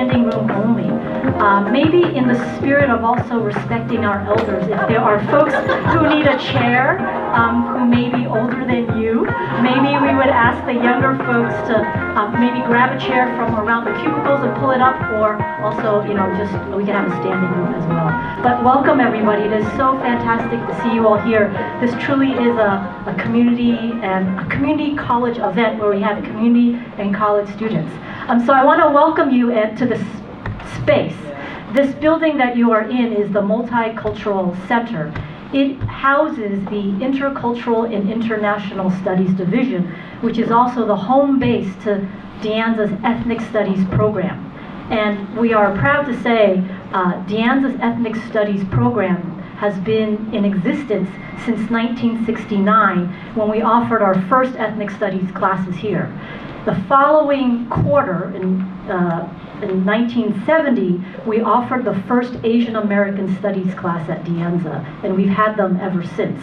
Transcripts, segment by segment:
standing room only. Maybe in the spirit of also respecting our elders, if there are folks who need a chair, who may be older than you, maybe we would ask the younger folks to maybe grab a chair from around the cubicles and pull it up, or also, just we can have a standing room as well. But welcome everybody. It is so fantastic to see you all here. This truly is a community college event where we have community and college students. So I want to welcome you to this space. This building that you are in is the Multicultural Center. It houses the Intercultural and International Studies Division, which is also the home base to De Anza's Ethnic Studies program. And we are proud to say De Anza's Ethnic Studies program has been in existence since 1969, when we offered our first ethnic studies classes here. The following quarter, in 1970, we offered the first Asian American Studies class at De Anza, and we've had them ever since.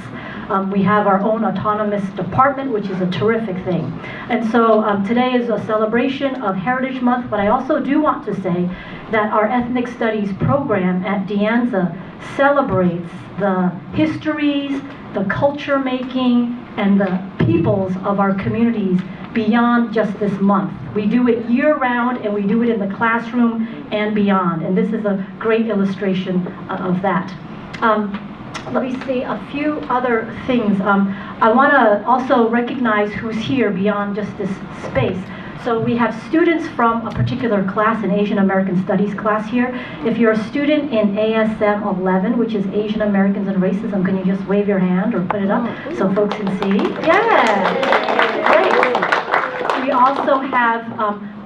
We have our own autonomous department, which is a terrific thing. And so today is a celebration of Heritage Month, but I also do want to say that our Ethnic Studies program at De Anza celebrates the histories, the culture making, and the peoples of our communities beyond just this month. We do it year-round, and we do it in the classroom and beyond, and this is a great illustration of that. Let me say a few other things. I want to also recognize who's here beyond just this space. So we have students from a particular class, an Asian American Studies class here. If you're a student in ASAM 11, which is Asian Americans and Racism, can you just wave your hand or put it up so folks can see? Yeah, great. We also have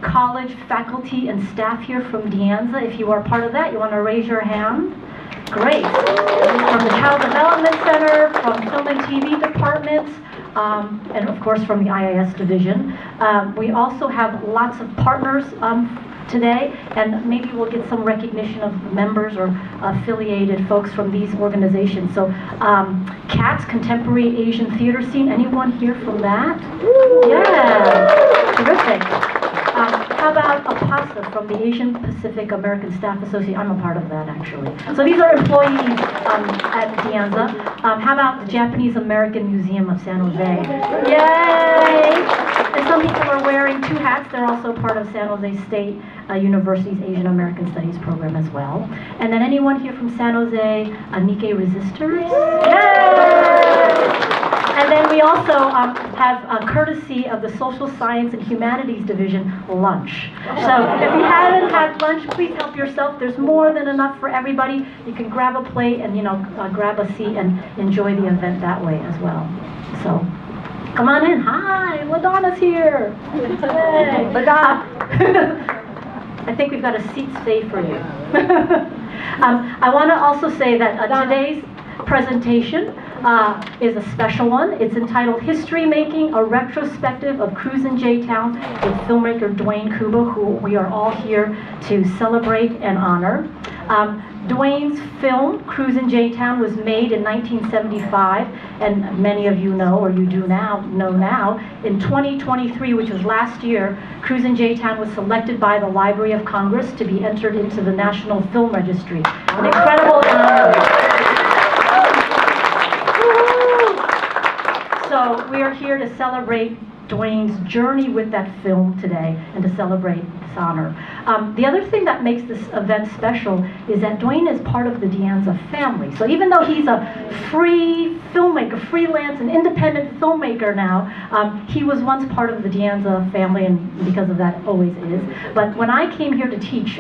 college faculty and staff here from De Anza. If you are part of that, you want to raise your hand? Great. From the Child Development Center, from Film and TV departments, and of course from the IIS division. We also have lots of partners today, and maybe we'll get some recognition of members or affiliated folks from these organizations. So CATS, Contemporary Asian Theater Scene, anyone here from that? Yeah, terrific. How about APASA from the Asian Pacific American Staff Association? I'm a part of that, actually. So these are employees at De Anza. How about the Japanese American Museum of San Jose? Yay! And some people are wearing two hats. They're also part of San Jose State University's Asian American Studies program as well. And then anyone here from San Jose, Nikkei Resistors? Yay! And then we also have a courtesy of the Social Science and Humanities Division lunch. So if you haven't had lunch, please help yourself. There's more than enough for everybody. You can grab a plate and grab a seat and enjoy the event that way as well. So come on in. Hi, LaDonna's here. Hey, LaDonna. I think we've got a seat saved for you. I want to also say that today's presentation is a special one. It's entitled History Making, a Retrospective of Cruisin J-Town with filmmaker Duane Kubo, who we are all here to celebrate and honor. Duane's film, Cruisin J-Town, was made in 1975, and many of you know, or you do know now, in 2023, which was last year, Cruisin J-Town was selected by the Library of Congress to be entered into the National Film Registry. An incredible honor. So we are here to celebrate Duane's journey with that film today and to celebrate this honor. The other thing that makes this event special is that Duane is part of the De Anza family. So even though he's a free filmmaker, freelance and independent filmmaker now, he was once part of the De Anza family, and because of that always is. But when I came here to teach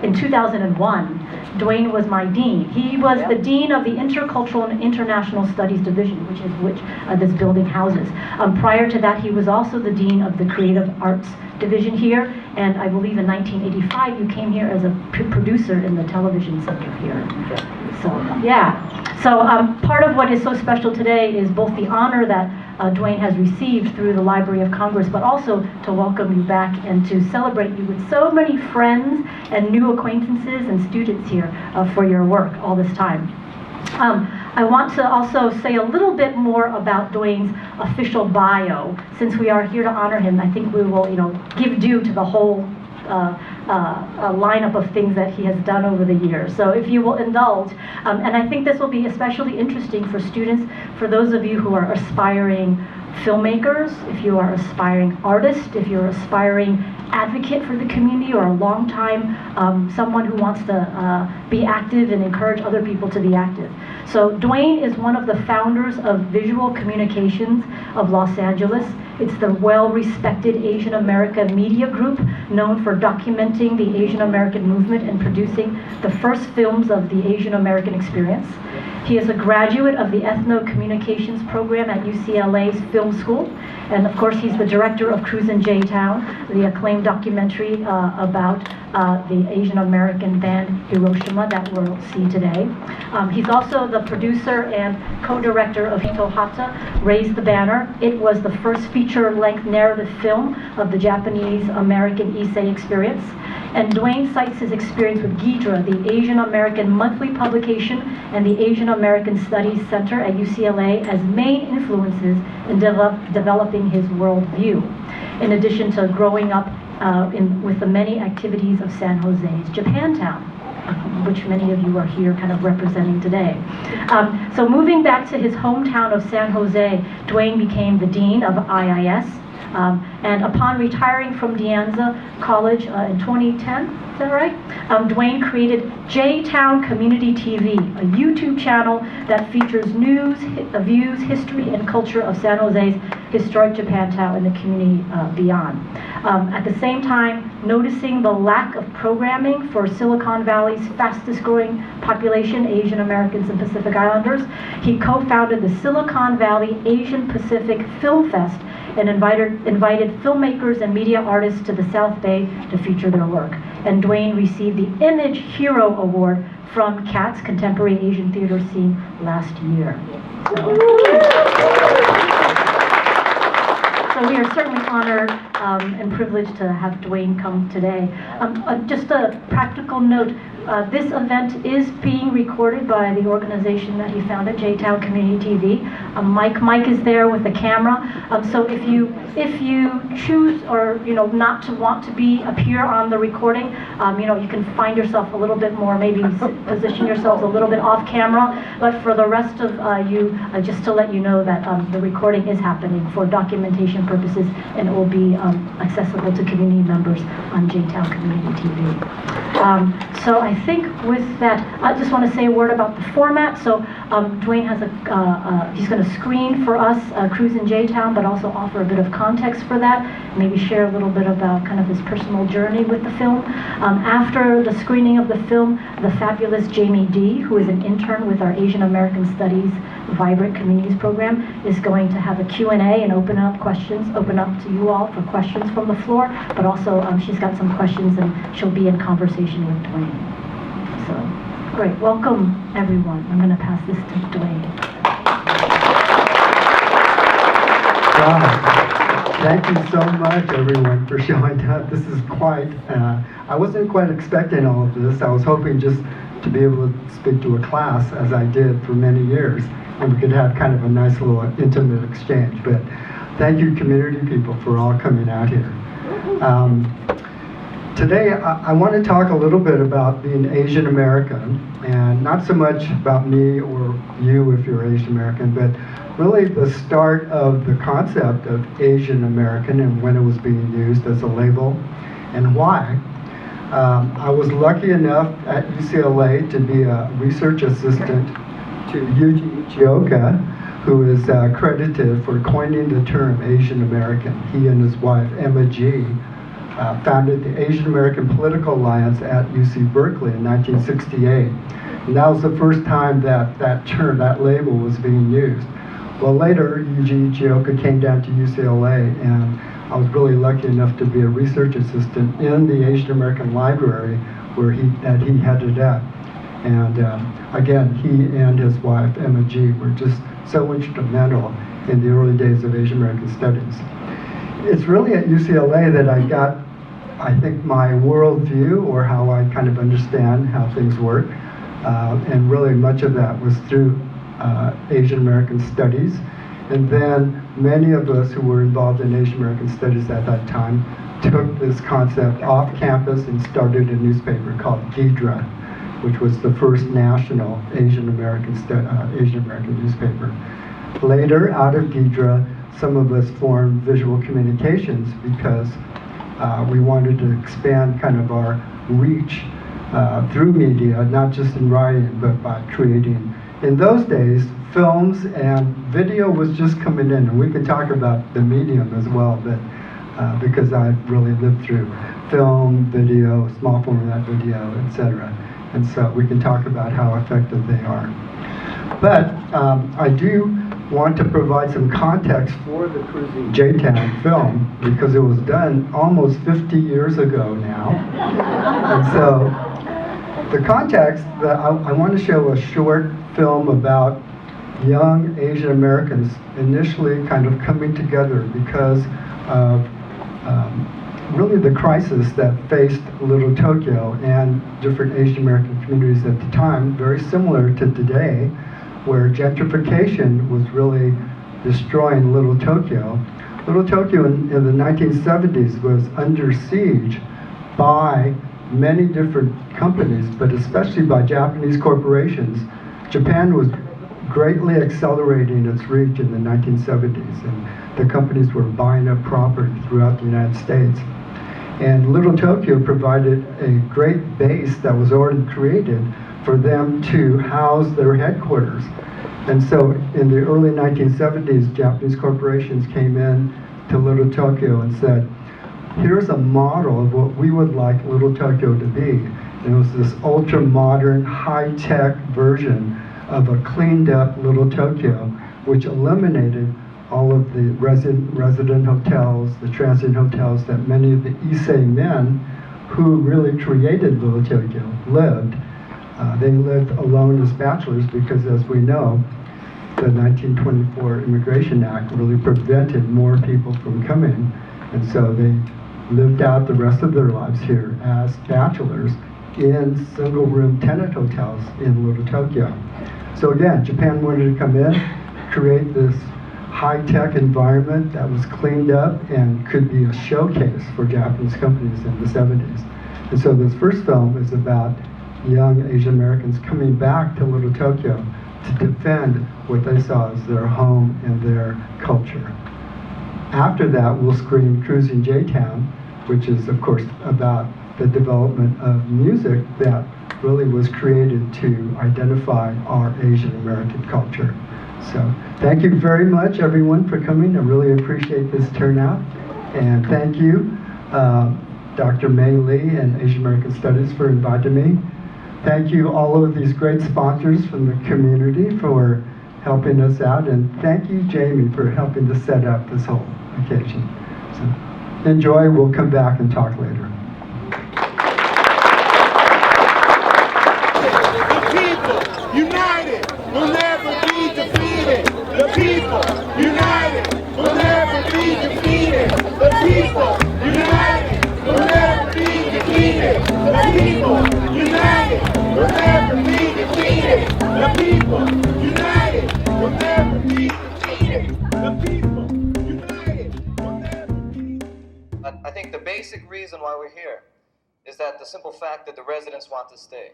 in 2001, Duane was my dean. He was the dean of the Intercultural and International Studies Division, which this building houses. Prior to that, he was also the dean of the Creative Arts Division here, and I believe in 1985 you came here as a producer in the television center here. So yeah. So part of what is so special today is both the honor that Duane has received through the Library of Congress, but also to welcome you back and to celebrate you with so many friends and new acquaintances and students here for your work all this time. I want to also say a little bit more about Duane's official bio. Since we are here to honor him, I think we will, give due to the whole lineup of things that he has done over the years. So if you will indulge, and I think this will be especially interesting for students, for those of you who are aspiring filmmakers, if you are aspiring artists, if you're aspiring advocate for the community, or a long time someone who wants to be active and encourage other people to be active. So Duane is one of the founders of Visual Communications of Los Angeles. It's the well-respected Asian American media group known for documenting the Asian American movement and producing the first films of the Asian American experience. He is a graduate of the Ethno-Communications program at UCLA's Film School. And of course, he's the director of Cruisin J-Town, the acclaimed documentary about the Asian American band Hiroshima that we'll see today. He's also the producer and co-director of Hitohata, Raise the Banner. It was the first feature-length narrative film of the Japanese American Issei experience. And Duane cites his experience with GIDRA, the Asian American monthly publication, and the Asian American Studies Center at UCLA as main influences in developing his worldview, in addition to growing up with the many activities of San Jose's Japantown, which many of you are here kind of representing today. So moving back to his hometown of San Jose, Duane became the dean of IIS. And upon retiring from Anza College in 2010, is that right? Duane created J-Town Community TV, a YouTube channel that features news, views, history, and culture of San Jose's historic Japantown and the community beyond. At the same time, noticing the lack of programming for Silicon Valley's fastest growing population, Asian Americans and Pacific Islanders, he co-founded the Silicon Valley Asian Pacific Film Fest and invited filmmakers and media artists to the South Bay to feature their work. And Duane received the Image Hero Award from CAT's Contemporary Asian Theater Scene last year. So we are certainly honored and privileged to have Duane come today. Just a practical note, this event is being recorded by the organization that he founded, J-Town Community TV. Mike is there with the camera. So if you choose or not to want to appear on the recording, you can find yourself a little bit more, maybe position yourselves a little bit off camera. But for the rest of you, just to let you know that the recording is happening for documentation purposes, and it will be accessible to community members on J-Town Community TV. So I think with that, I just want to say a word about the format. So Duane has he's going to screen for us Cruisin J-Town, but also offer a bit of context for that, maybe share a little bit about kind of his personal journey with the film. After the screening of the film, the fabulous Jamie D, who is an intern with our Asian American Studies Vibrant Communities program, is going to have a Q&A and open up to you all for questions from the floor, but also she's got some questions and she'll be in conversation with Duane. So, great. Welcome, everyone. I'm going to pass this to Duane. Wow. Thank you so much, everyone, for showing up. This is quite, I wasn't quite expecting all of this. I was hoping just to be able to speak to a class, as I did for many years, and we could have kind of a nice little intimate exchange. But thank you, community people, for all coming out here. Today, I want to talk a little bit about being Asian American, and not so much about me or you if you're Asian American, but really the start of the concept of Asian American and when it was being used as a label and why. I was lucky enough at UCLA to be a research assistant to Yuji Ichioka, who is credited for coining the term Asian American. He and his wife, Emma G., founded the Asian American Political Alliance at UC Berkeley in 1968. And that was the first time that term, that label was being used. Well, later, Yuji Ichioka came down to UCLA, and I was really lucky enough to be a research assistant in the Asian American Library where he headed up. And again, he and his wife, Emma G., were just so instrumental in the early days of Asian American studies. It's really at UCLA that I got, I think, my worldview, or how I kind of understand how things work. And really much of that was through Asian American studies. And then many of us who were involved in Asian American studies at that time took this concept off campus and started a newspaper called Ghidra, which was the first national Asian American newspaper. Later, out of Ghidra, some of us formed Visual Communications because we wanted to expand kind of our reach through media, not just in writing, but by creating. In those days, films and video was just coming in, and we can talk about the medium as well, but because I really lived through film, video, small format video, etc. And so we can talk about how effective they are. But I do want to provide some context for the Cruisin J-Town film because it was done almost 50 years ago now. And so the context that I want to show a short film about young Asian Americans initially kind of coming together because of really the crisis that faced Little Tokyo and different Asian American communities at the time, very similar to today, where gentrification was really destroying Little Tokyo. Little Tokyo in the 1970s was under siege by many different companies, but especially by Japanese corporations. Japan was greatly accelerating its reach in the 1970s, and the companies were buying up property throughout the United States. And Little Tokyo provided a great base that was already created for them to house their headquarters. And so in the early 1970s, Japanese corporations came in to Little Tokyo and said, here's a model of what we would like Little Tokyo to be. And it was this ultra-modern, high-tech version of a cleaned-up Little Tokyo, which eliminated all of the resident hotels, the transient hotels that many of the Issei men who really created Little Tokyo lived. They lived alone as bachelors because, as we know, the 1924 Immigration Act really prevented more people from coming, and so they lived out the rest of their lives here as bachelors in single-room tenant hotels in Little Tokyo. So again, Japan wanted to come in, create this high-tech environment that was cleaned up and could be a showcase for Japanese companies in the 70s. And so this first film is about young Asian Americans coming back to Little Tokyo to defend what they saw as their home and their culture. After that, we'll screen Cruisin J-Town, which is, of course, about the development of music that really was created to identify our Asian American culture. So thank you very much, everyone, for coming. I really appreciate this turnout. And thank you, Dr. Mae Lee and Asian American Studies for inviting me. Thank you, all of these great sponsors from the community for helping us out. And thank you, Jamie, for helping to set up this whole occasion. So enjoy. We'll come back and talk later. United will never be defeated. The people united will never be defeated. The people united will never be defeated. The people united will never be defeated. The people united will never be defeated. The people united will never be. I think the basic reason why we're here is that the simple fact that the residents want to stay.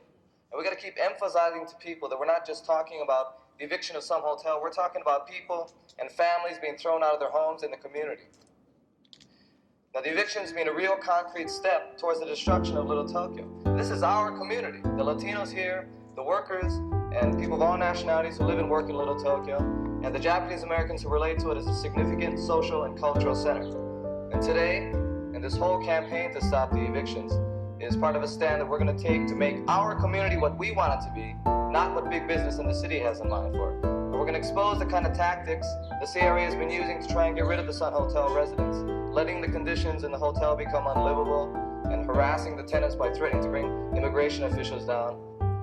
And we got to keep emphasizing to people that we're not just talking about the eviction of some hotel, we're talking about people and families being thrown out of their homes in the community. Now, the evictions mean a real concrete step towards the destruction of Little Tokyo. This is our community, the Latinos here, the workers, and people of all nationalities who live and work in Little Tokyo, and the Japanese Americans who relate to it as a significant social and cultural center. And today, in this whole campaign to stop the evictions, is part of a stand that we're going to take to make our community what we want it to be, not what big business in the city has in mind for it. And we're going to expose the kind of tactics the CRA has been using to try and get rid of the Sun Hotel residents, letting the conditions in the hotel become unlivable and harassing the tenants by threatening to bring immigration officials down.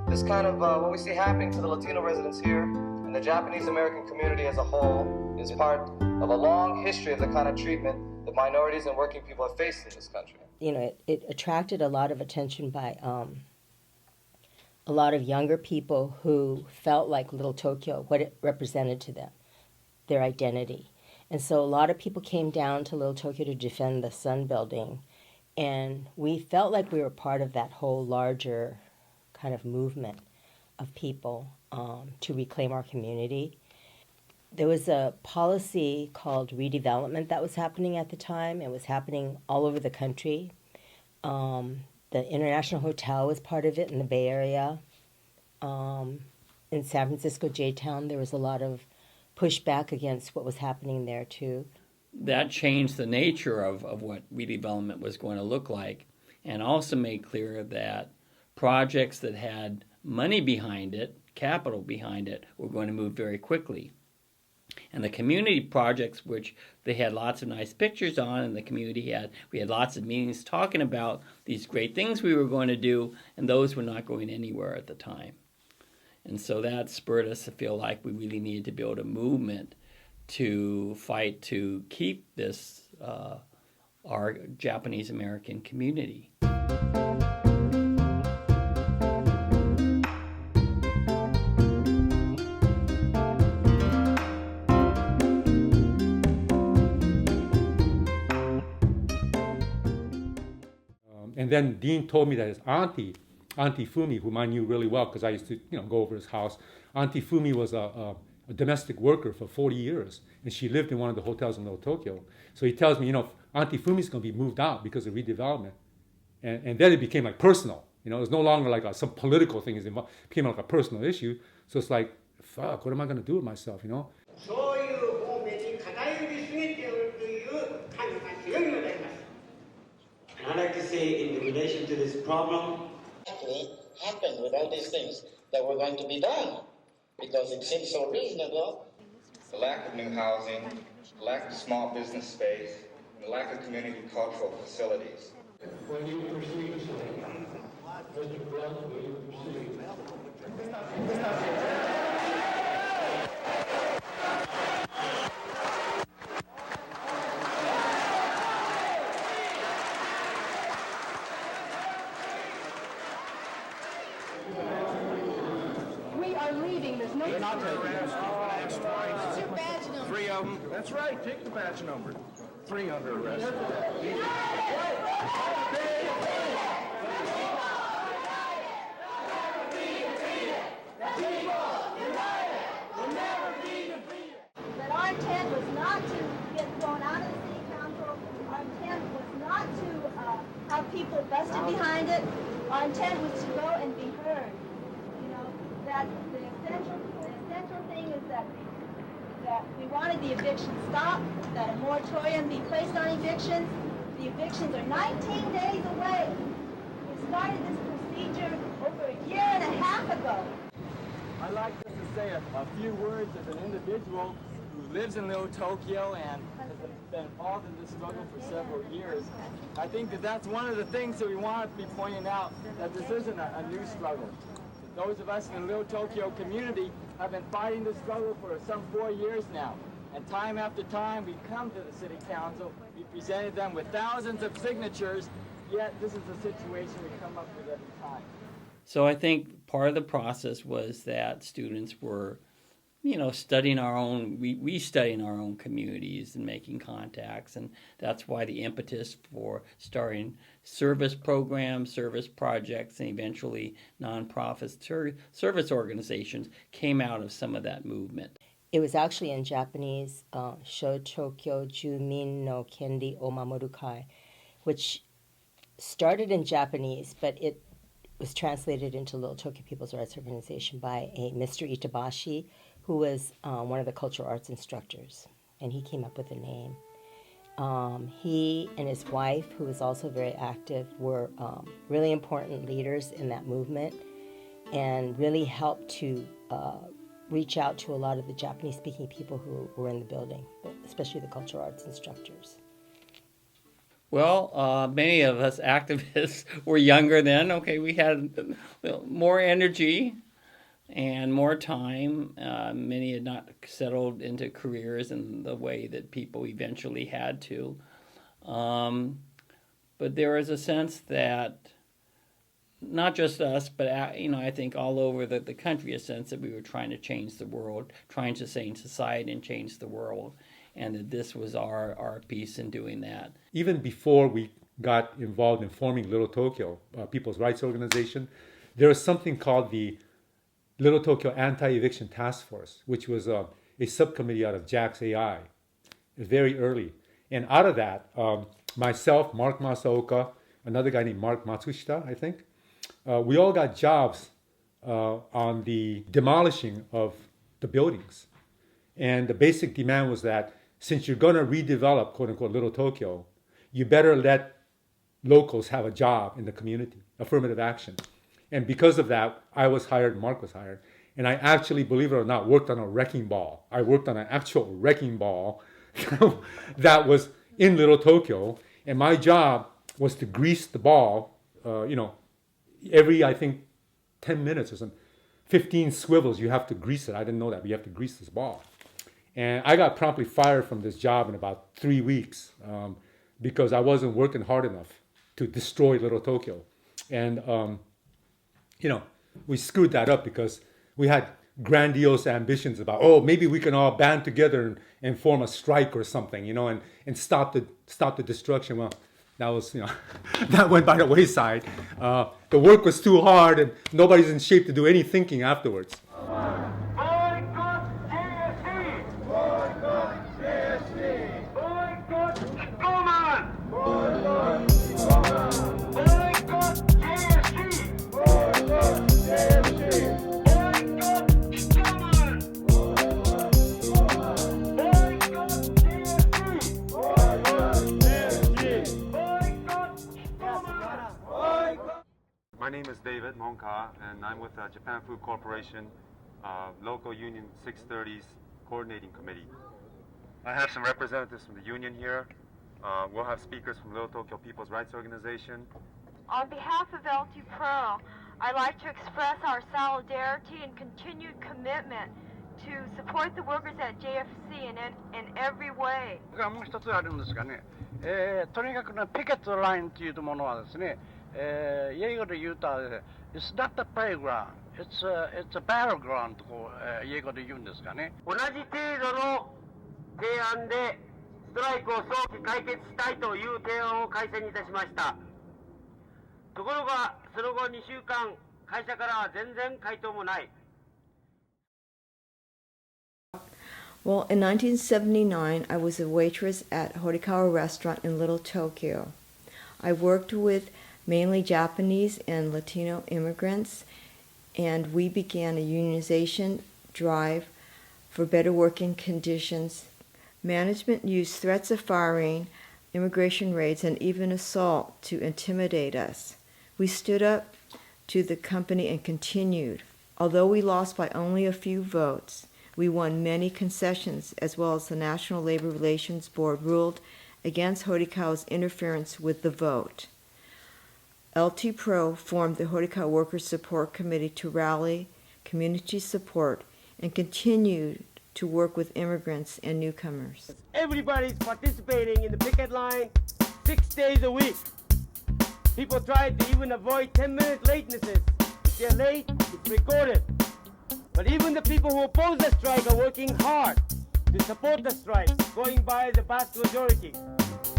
This kind of what we see happening to the Latino residents here and the Japanese American community as a whole is part of a long history of the kind of treatment that minorities and working people have faced in this country. You know, it attracted a lot of attention by a lot of younger people who felt like Little Tokyo, what it represented to them, their identity. And so a lot of people came down to Little Tokyo to defend the Sun Building And we felt like we were part of that whole larger kind of movement of people to reclaim our community. There was a policy called redevelopment that was happening at the time. It was happening all over the country. The International Hotel was part of it in the Bay Area. In San Francisco J-Town, there was a lot of pushback against what was happening there too. That changed the nature of what redevelopment was going to look like, and also made clear that projects that had money behind it, capital behind it, were going to move very quickly. And the community projects, which they had lots of nice pictures on, and the community we had lots of meetings talking about these great things we were going to do, and those were not going anywhere at the time. And so that spurred us to feel like we really needed to build a movement to fight to keep this, our Japanese American community. And then Dean told me that his Auntie Fumi, whom I knew really well because I used to go over his house. Auntie Fumi was a domestic worker for 40 years, and she lived in one of the hotels in Little Tokyo. So he tells me, Auntie Fumi's going to be moved out because of redevelopment. And then it became like personal. It was no longer like some political thing. It became like a personal issue. So it's like, fuck, what am I going to do with myself, And I'd like to say, in relation to this problem, actually happen with all these things that were going to be done, because it seems so reasonable. The lack of new housing, the lack of small business space, and the lack of community cultural facilities. When you proceed, Mr. Blunt, will you proceed? They're not taking this. That's right. Your badge number. 3 of them. That's right. Take the badge number. 3 under arrest. That our intent was not to get thrown out of the city council. Our intent was not to have people vested behind it. Our intent was to go and be heard. That the essential thing is that we wanted the eviction stopped, that a moratorium be placed on evictions. The evictions are 19 days away. We started this procedure over a year and a half ago. I'd like just to say a few words as an individual who lives in Little Tokyo and has been involved in this struggle for several years. I think that's one of the things that we want to be pointing out, that this isn't a new struggle. Those of us in the Little Tokyo community have been fighting this struggle for some 4 years now. And time after time, we come to the city council, we presented them with thousands of signatures, yet this is the situation we come up with every time. So I think part of the process was that students were, studying our own, studying our own communities and making contacts. And that's why the impetus for starting service programs, service projects, and eventually nonprofit service organizations came out of some of that movement. It was actually in Japanese, Shotokyo Jumin no Kendi o Mamoru Kai, which started in Japanese, but it was translated into Little Tokyo People's Rights Organization by a Mr. Itabashi, who was one of the cultural arts instructors, and he came up with the name. He and his wife, who was also very active, were really important leaders in that movement and really helped to reach out to a lot of the Japanese-speaking people who were in the building, especially the cultural arts instructors. Well, many of us activists were younger then. Okay, we had more energy and more time. Many had not settled into careers in the way that people eventually had to. But there was a sense that not just us, but I think all over the country, a sense that we were trying to change the world, trying to change society and change the world, and that this was our piece in doing that. Even before we got involved in forming Little Tokyo, People's Rights Organization, there was something called the Little Tokyo Anti-Eviction Task Force, which was a subcommittee out of Jack's AI, very early. And out of that, myself, Mark Masaoka, another guy named Mark Matsushita, I think, we all got jobs on the demolishing of the buildings. And the basic demand was that since you're going to redevelop, quote unquote, Little Tokyo, you better let locals have a job in the community, affirmative action. And because of that, I was hired, Mark was hired. And I actually, believe it or not, worked on a wrecking ball. I worked on an actual wrecking ball that was in Little Tokyo. And my job was to grease the ball, every, I think, 10 minutes or something. 15 swivels, you have to grease it. I didn't know that, but you have to grease this ball. And I got promptly fired from this job in about 3 weeks because I wasn't working hard enough to destroy Little Tokyo. And, we screwed that up because we had grandiose ambitions about, maybe we can all band together and form a strike or something, and stop the destruction. Well, that was, that went by the wayside. The work was too hard and nobody's in shape to do any thinking afterwards. My name is David Monka, and I'm with Japan Food Corporation, Local Union 630's Coordinating Committee. I have some representatives from the union here. We'll have speakers from Little Tokyo People's Rights Organization. On behalf of LT Pro, I'd like to express our solidarity and continued commitment to support the workers at JFC in every way. もう一つあるんですがね、とにかくね、ピケットラインというものはですね、英語で言うと、it's not a playground, it's a battleground とこう、英語で言うんですがね。同じ程度の提案でストライクを早期解決したいという提案を会社にいたしました。ところがその後2週間会社からは全然回答もない。Well, in 1979, I was a waitress at Horikawa Restaurant in Little Tokyo. I worked with mainly Japanese and Latino immigrants, and we began a unionization drive for better working conditions. Management used threats of firing, immigration raids, and even assault to intimidate us. We stood up to the company and continued. Although we lost by only a few votes, we won many concessions, as well as the National Labor Relations Board ruled against Horikawa's interference with the vote. LT Pro formed the Horikawa Workers Support Committee to rally community support and continued to work with immigrants and newcomers. Everybody's participating in the picket line 6 days a week. People try to even avoid 10-minute latenesses. If they're late, it's recorded. But even the people who oppose the strike are working hard to support the strike, going by the vast majority.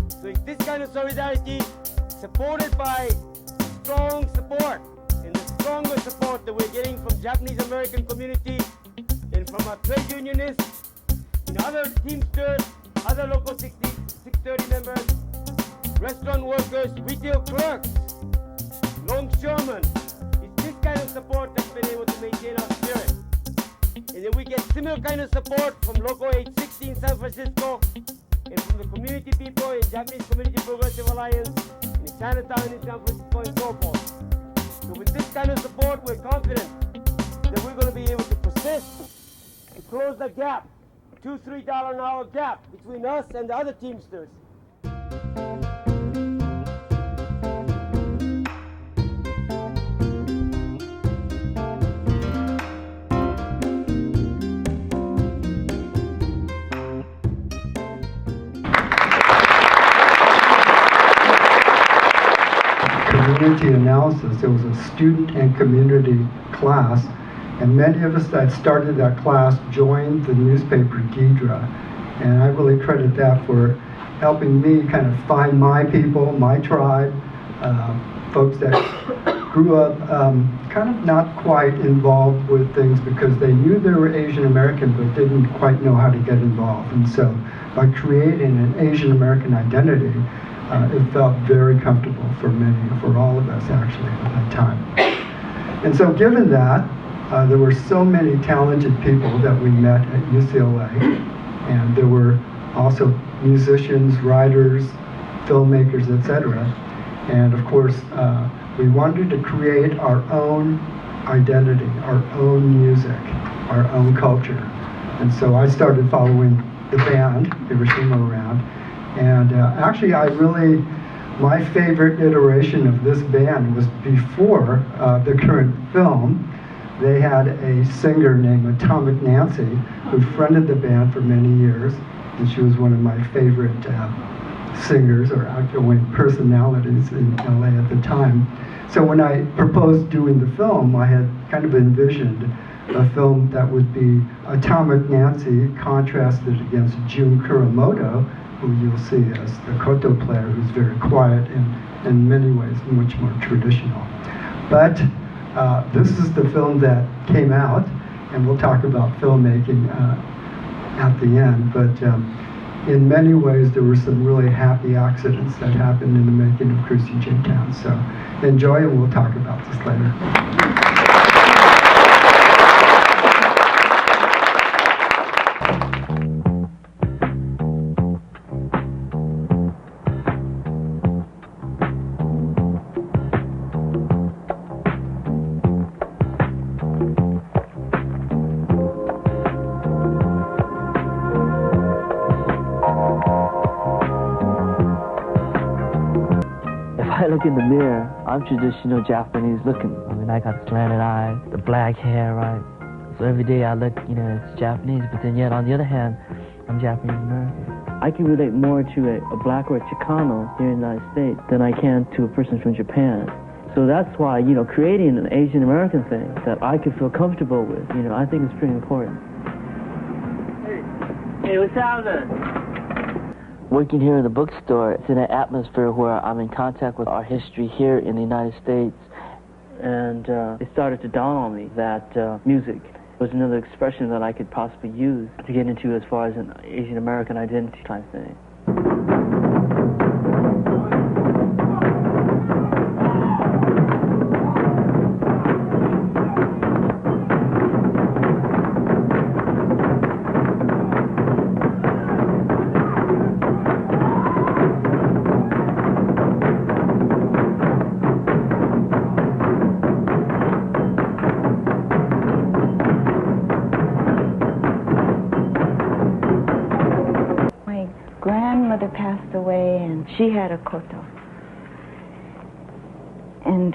So it's this kind of solidarity, supported by strong support, and the stronger support that we're getting from Japanese American community and from our trade unionists, and other Teamsters, other local 630 members, restaurant workers, retail clerks, longshoremen. It's this kind of support that's been able to maintain our spirit. And then we get similar kind of support from Local 860 in San Francisco, and from the community people in Japanese Community Progressive Alliance, in Chinatown in San Francisco, and so forth. So with this kind of support, we're confident that we're going to be able to persist and close the gap, $2-3 an hour gap between us and the other Teamsters. Community analysis. It was a student and community class, and many of us that started that class joined the newspaper Ghidra, and I really credit that for helping me kind of find my people, my tribe, folks that grew up kind of not quite involved with things because they knew they were Asian American but didn't quite know how to get involved. And so by creating an Asian American identity, it felt very comfortable for all of us actually at that time. And so given that, there were so many talented people that we met at UCLA, and there were also musicians, writers, filmmakers, etc. And of course, we wanted to create our own identity, our own music, our own culture. And so I started following the band, Hiroshima, around. And actually, my favorite iteration of this band was before the current film. They had a singer named Atomic Nancy who fronted the band for many years, and she was one of my favorite singers or outgoing personalities in LA at the time. So when I proposed doing the film, I had kind of envisioned a film that would be Atomic Nancy contrasted against Jun Kuramoto, who you'll see as the koto player, who's very quiet and in many ways much more traditional. But this is the film that came out, and we'll talk about filmmaking at the end. But in many ways, there were some really happy accidents that happened in the making of Cruisin J-Town. So enjoy, and we'll talk about this later. I look in the mirror, I'm traditional Japanese looking. I mean, I got slanted eyes, the black hair, right? So every day I look, it's Japanese, but then yet on the other hand, I'm Japanese American. I can relate more to a black or a Chicano here in the United States than I can to a person from Japan. So that's why, creating an Asian American thing that I could feel comfortable with, I think is pretty important. Hey, what's happening? Working here in the bookstore, it's in an atmosphere where I'm in contact with our history here in the United States. And it started to dawn on me that music was another expression that I could possibly use to get into as far as an Asian American identity type thing. Passed away, and she had a koto. And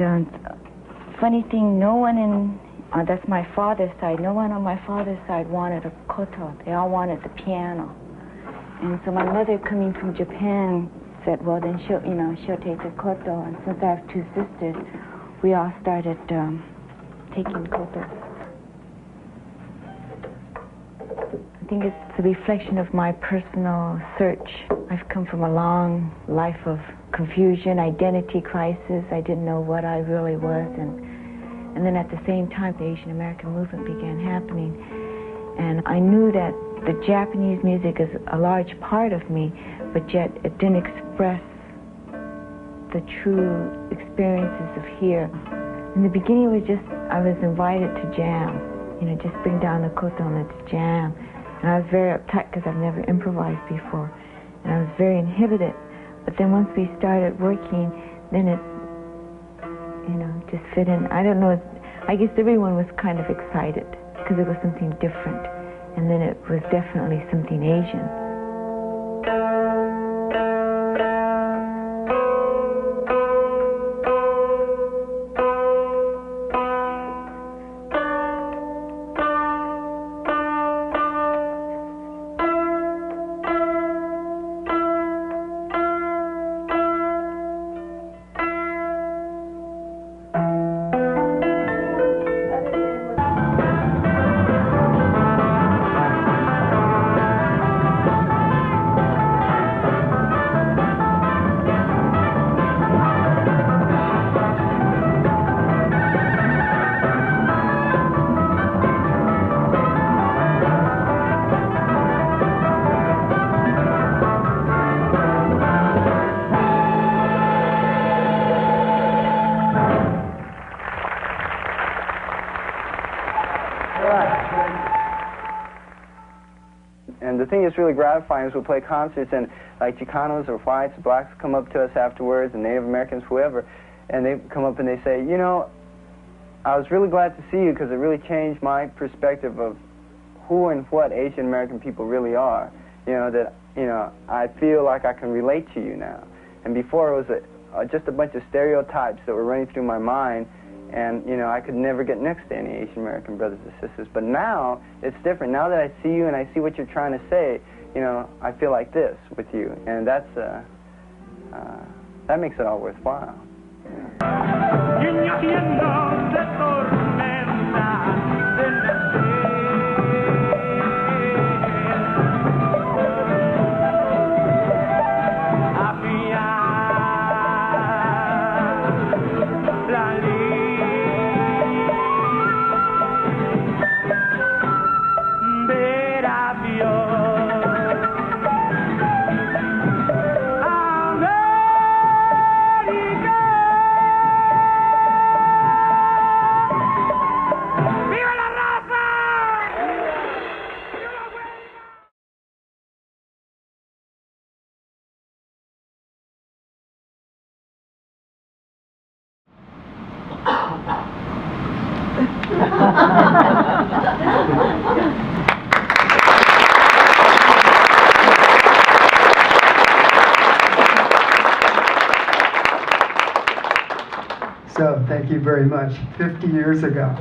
funny thing, no one that's my father's side, no one on my father's side wanted a koto. They all wanted the piano. And so my mother, coming from Japan, said, well, then she'll take the koto. And since I have two sisters, we all started taking kotos. I think it's a reflection of my personal search. I've come from a long life of confusion, identity crisis. I didn't know what I really was, and then at the same time, the Asian American movement began happening. And I knew that the Japanese music is a large part of me, but yet it didn't express the true experiences of here. In the beginning, it was just, I was invited to jam, just bring down the koto and let's jam. And I was very uptight because I've never improvised before. And I was very inhibited. But then once we started working, then it, just fit in. I don't know, I guess everyone was kind of excited because it was something different. And then it was definitely something Asian. the thing that's really gratifying is we'll play concerts and like Chicanos or whites, blacks come up to us afterwards, and Native Americans, whoever, and they come up and they say, you know, I was really glad to see you because it really changed my perspective of who and what Asian American people really are. You know, that, you know, I feel like I can relate to you now. And before it was just a bunch of stereotypes that were running through my mind, and, you know, I could never get next to any Asian American brothers and sisters. But now, it's different. Now that I see you and I see what you're trying to say, you know, I feel like this with you. And that's, that makes it all worthwhile. So, thank you very much. 50 years ago.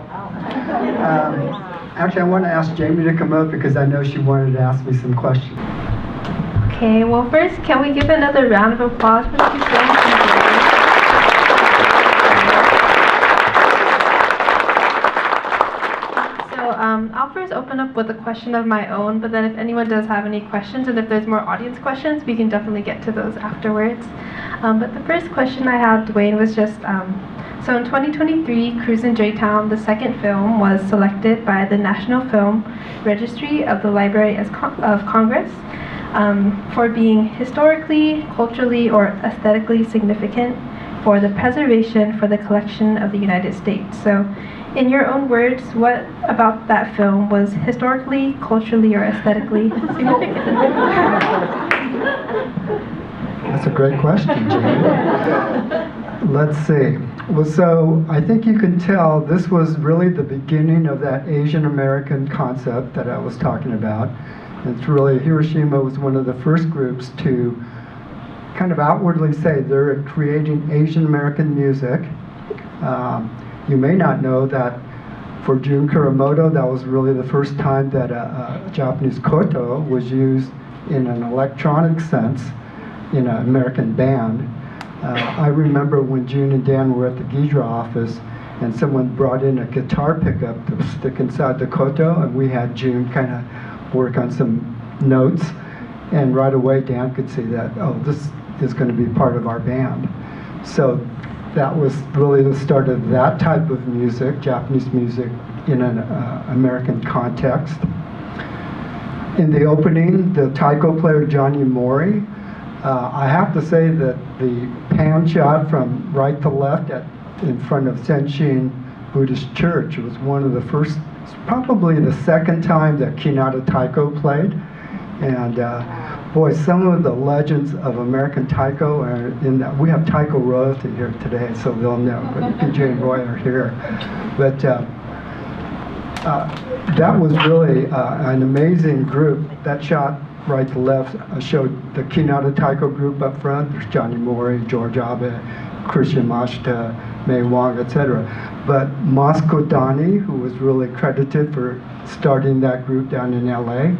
Actually, I want to ask Jamie to come up because I know she wanted to ask me some questions. Okay, well first, can we give another round of applause for these girls? I'll first open up with a question of my own, but then if anyone does have any questions, and if there's more audience questions, we can definitely get to those afterwards. But the first question I had, Duane, was just, so in 2023, Cruisin J-Town, the second film, was selected by the National Film Registry of the Library of Congress for being historically, culturally, or aesthetically significant for the preservation for the collection of the United States. So, in your own words, what about that film was historically, culturally, or aesthetically significant? That's a great question, Jamie. Let's see. Well, so I think you can tell this was really the beginning of that Asian American concept that I was talking about. It's really, Hiroshima was one of the first groups to kind of outwardly say they're creating Asian American music. You may not know that for Jun Kuramoto, that was really the first time that a Japanese koto was used in an electronic sense in an American band. I remember when Jun and Dan were at the Ghidra office and someone brought in a guitar pickup to stick inside the koto, and we had Jun kind of work on some notes, and right away Dan could see that, oh, this is going to be part of our band. So that was really the start of that type of music, Japanese music, in an American context. In the opening, the taiko player Johnny Mori, I have to say that the pan shot from right to left in front of Senshin Buddhist Church was one of the first, probably the second time that Kinata Taiko played. And boy, some of the legends of American taiko are in that. We have taiko royalty here today, so they'll know. But PJ and Roy are here. But that was really an amazing group. That shot right to left showed the Kinata Taiko group up front. There's Johnny Mori, George Abe, Christian Mashita, Mei Wang, etc. But Mosco Dani, who was really credited for starting that group down in LA.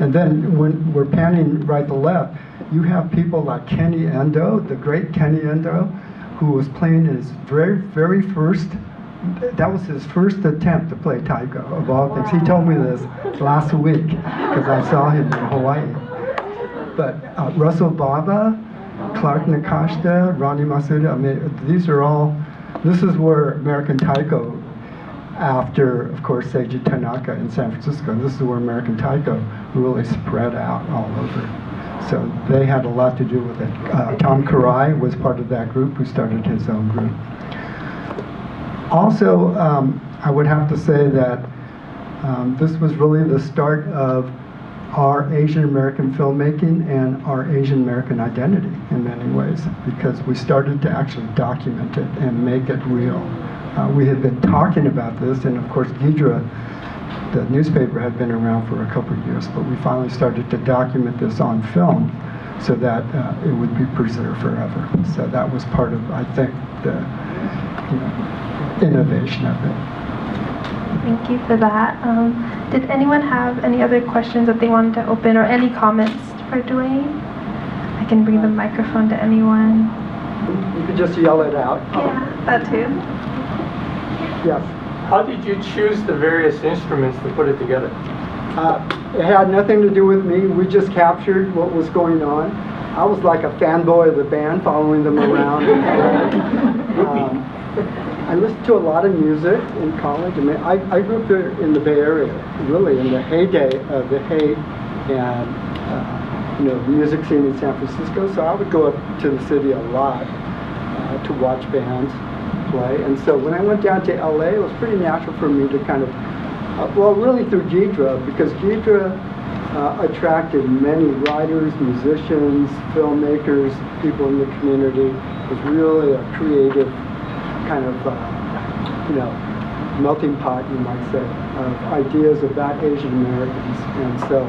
And then when we're panning right to left, you have people like Kenny Endo, the great Kenny Endo, who was playing his very, very first, that was his first attempt to play taiko, of all things. He told me this last week, because I saw him in Hawaii. But Russell Baba, Clark Nakashita, Ronnie Masuda, I mean, these are all, this is where American taiko, after, of course, Seiji Tanaka in San Francisco, this is where American taiko really spread out all over. So they had a lot to do with it. Tom Karai was part of that group who started his own group. Also, I would have to say that this was really the start of our Asian American filmmaking and our Asian American identity in many ways, because we started to actually document it and make it real. We had been talking about this, and of course Ghidra, the newspaper, had been around for a couple of years, but we finally started to document this on film so that it would be preserved forever. So that was part of, I think, the innovation of it. Thank you for that. Did anyone have any other questions that they wanted to open, or any comments for Duane? I can bring the microphone to anyone. You could just yell it out. Yeah, that too. Yes. How did you choose the various instruments to put it together? It had nothing to do with me. We just captured what was going on. I was like a fanboy of the band, following them around. I listened to a lot of music in college. I mean, I grew up there in the Bay Area, really in the heyday of the hate and the music scene in San Francisco. So I would go up to the city a lot to watch bands play. And so when I went down to LA, it was pretty natural for me to kind of, well, really through Ghidra, because Ghidra attracted many writers, musicians, filmmakers, people in the community. It was really a creative kind of, melting pot, you might say, of ideas about Asian Americans. And so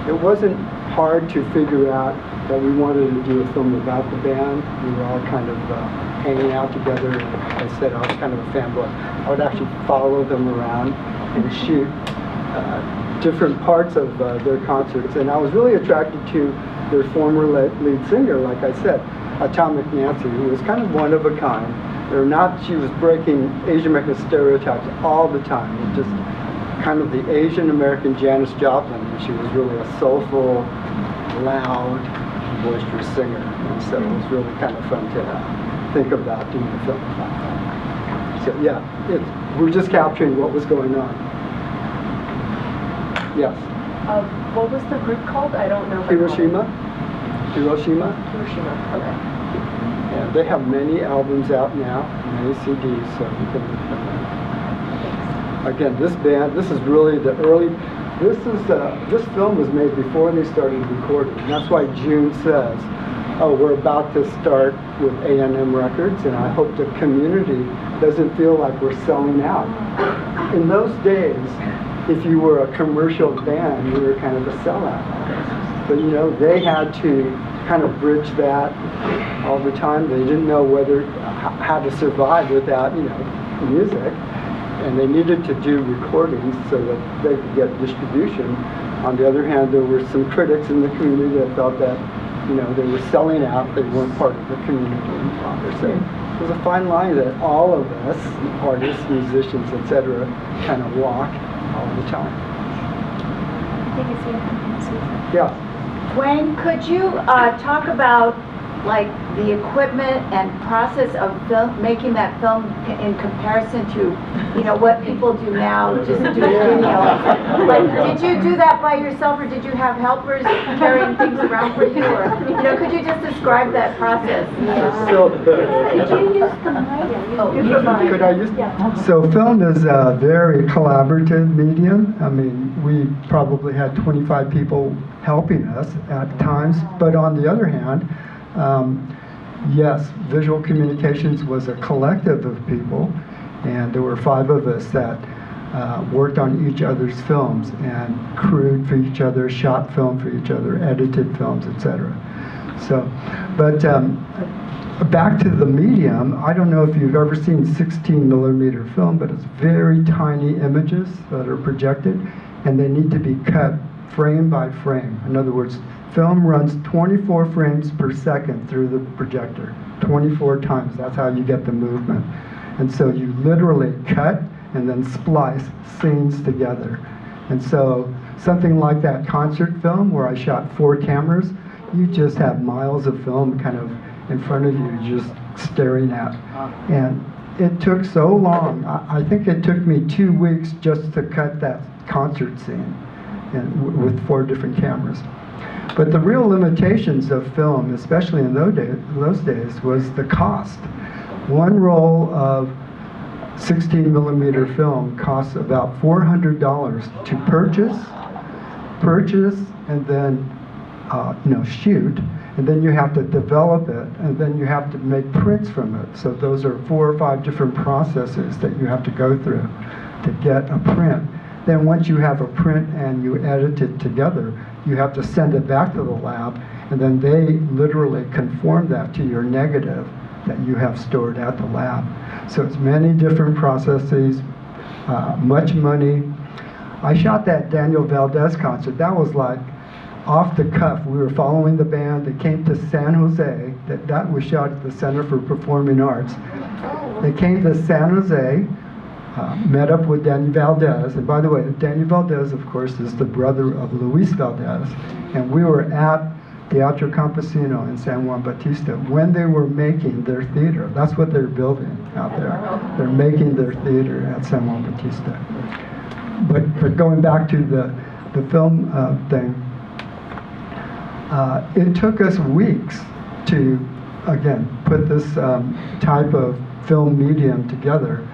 it wasn't hard to figure out that we wanted to do a film about the band. We were all kind of hanging out together. And like I said, I was kind of a fanboy. I would actually follow them around and shoot different parts of their concerts. And I was really attracted to their former lead singer, like I said, Atomic Nancy, who was kind of one of a kind. She was breaking Asian American stereotypes all the time. It was just kind of the Asian American Janis Joplin. And she was really a soulful, loud, boisterous singer. And so it was really kind of fun to think about doing a film about that. So yeah, we're just capturing what was going on. Yes? What was the group called? I don't know. Hiroshima. Hiroshima, okay. Yeah, they have many albums out now, many CDs, so you can look them up. Again, this band, this is really the early, this film was made before they started recording. And that's why June says, oh, we're about to start with A&M Records, and I hope the community doesn't feel like we're selling out. In those days, if you were a commercial band, you were kind of a sellout. But they had to kind of bridge that all the time. They didn't know how to survive without, music. And they needed to do recordings so that they could get distribution. On the other hand, there were some critics in the community that felt that, they were selling out, they weren't part of the community any longer. So it was a fine line that all of us, artists, musicians, etc., kind of walk all the time. I think it's here. Yeah. Duane, could you talk about the equipment and process of making that film in comparison to what people do now, just do video? Did you do that by yourself, or did you have helpers carrying things around for you, or could you just describe that process? Could you use the mic? Could I use? So film is a very collaborative medium. I mean, we probably had 25 people helping us at times, but on the other hand, yes, visual communications was a collective of people, and there were 5 of us that worked on each other's films and crewed for each other, shot film for each other, edited films, etc. So, but back to the medium, I don't know if you've ever seen 16mm film, but it's very tiny images that are projected, and they need to be cut frame by frame. In other words, film runs 24 frames per second through the projector, 24 times. That's how you get the movement. And so you literally cut and then splice scenes together. And so something like that concert film where I shot 4 cameras, you just have miles of film kind of in front of you just staring at. And it took so long. I think it took me 2 weeks just to cut that concert scene with 4 different cameras. But the real limitations of film, especially in those days, was the cost. One roll of 16mm film costs about $400 to purchase and then shoot, and then you have to develop it, and then you have to make prints from it. So those are 4 or 5 different processes that you have to go through to get a print. Then once you have a print and you edit it together, you have to send it back to the lab, and then they literally conform that to your negative that you have stored at the lab. So it's many different processes, much money. I shot that Daniel Valdez concert. That was like off the cuff. We were following the band. They came to San Jose. That was shot at the Center for Performing Arts. They came to San Jose, met up with Daniel Valdez. And by the way, Daniel Valdez, of course, is the brother of Luis Valdez. And we were at Teatro Campesino in San Juan Bautista when they were making their theater. That's what they're building out there. They're making their theater at San Juan Bautista. But going back to the film thing, it took us weeks to, again, put this type of film medium together.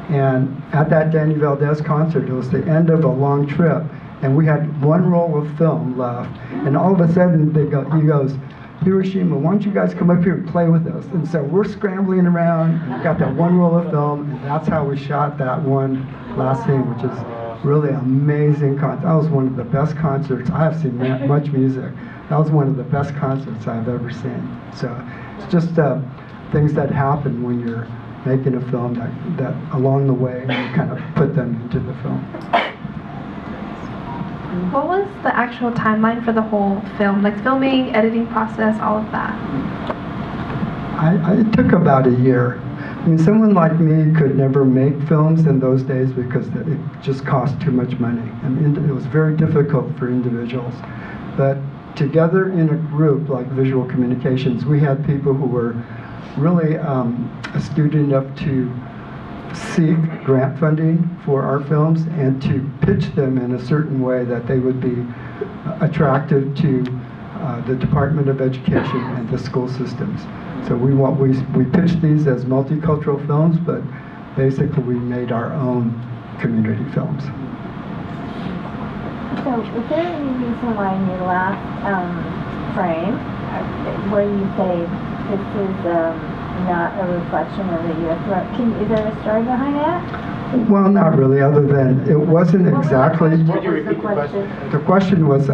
And at that Danny Valdez concert, it was the end of a long trip, and we had 1 roll of film left. And all of a sudden, he goes, Hiroshima, why don't you guys come up here and play with us? And so we're scrambling around, and we got that 1 roll of film, and that's how we shot that one last scene, which is really amazing concert. That was one of the best concerts. I have seen much music. That was one of the best concerts I've ever seen. So it's just things that happen when you're making a film that along the way you kind of put them into the film. What was the actual timeline for the whole film? Like filming, editing process, all of that? It took about a year. I mean, someone like me could never make films in those days because it just cost too much money. And it was very difficult for individuals. But together in a group like Visual Communications, we had people who were really astute enough to seek grant funding for our films and to pitch them in a certain way that they would be attractive to the Department of Education and the school systems. So we pitched these as multicultural films, but basically we made our own community films. So was there any reason why in your last frame, where you say this is not a reflection of the U.S. Is there a story behind that? Well, not really, other than it wasn't exactly. Would you repeat the question? The question was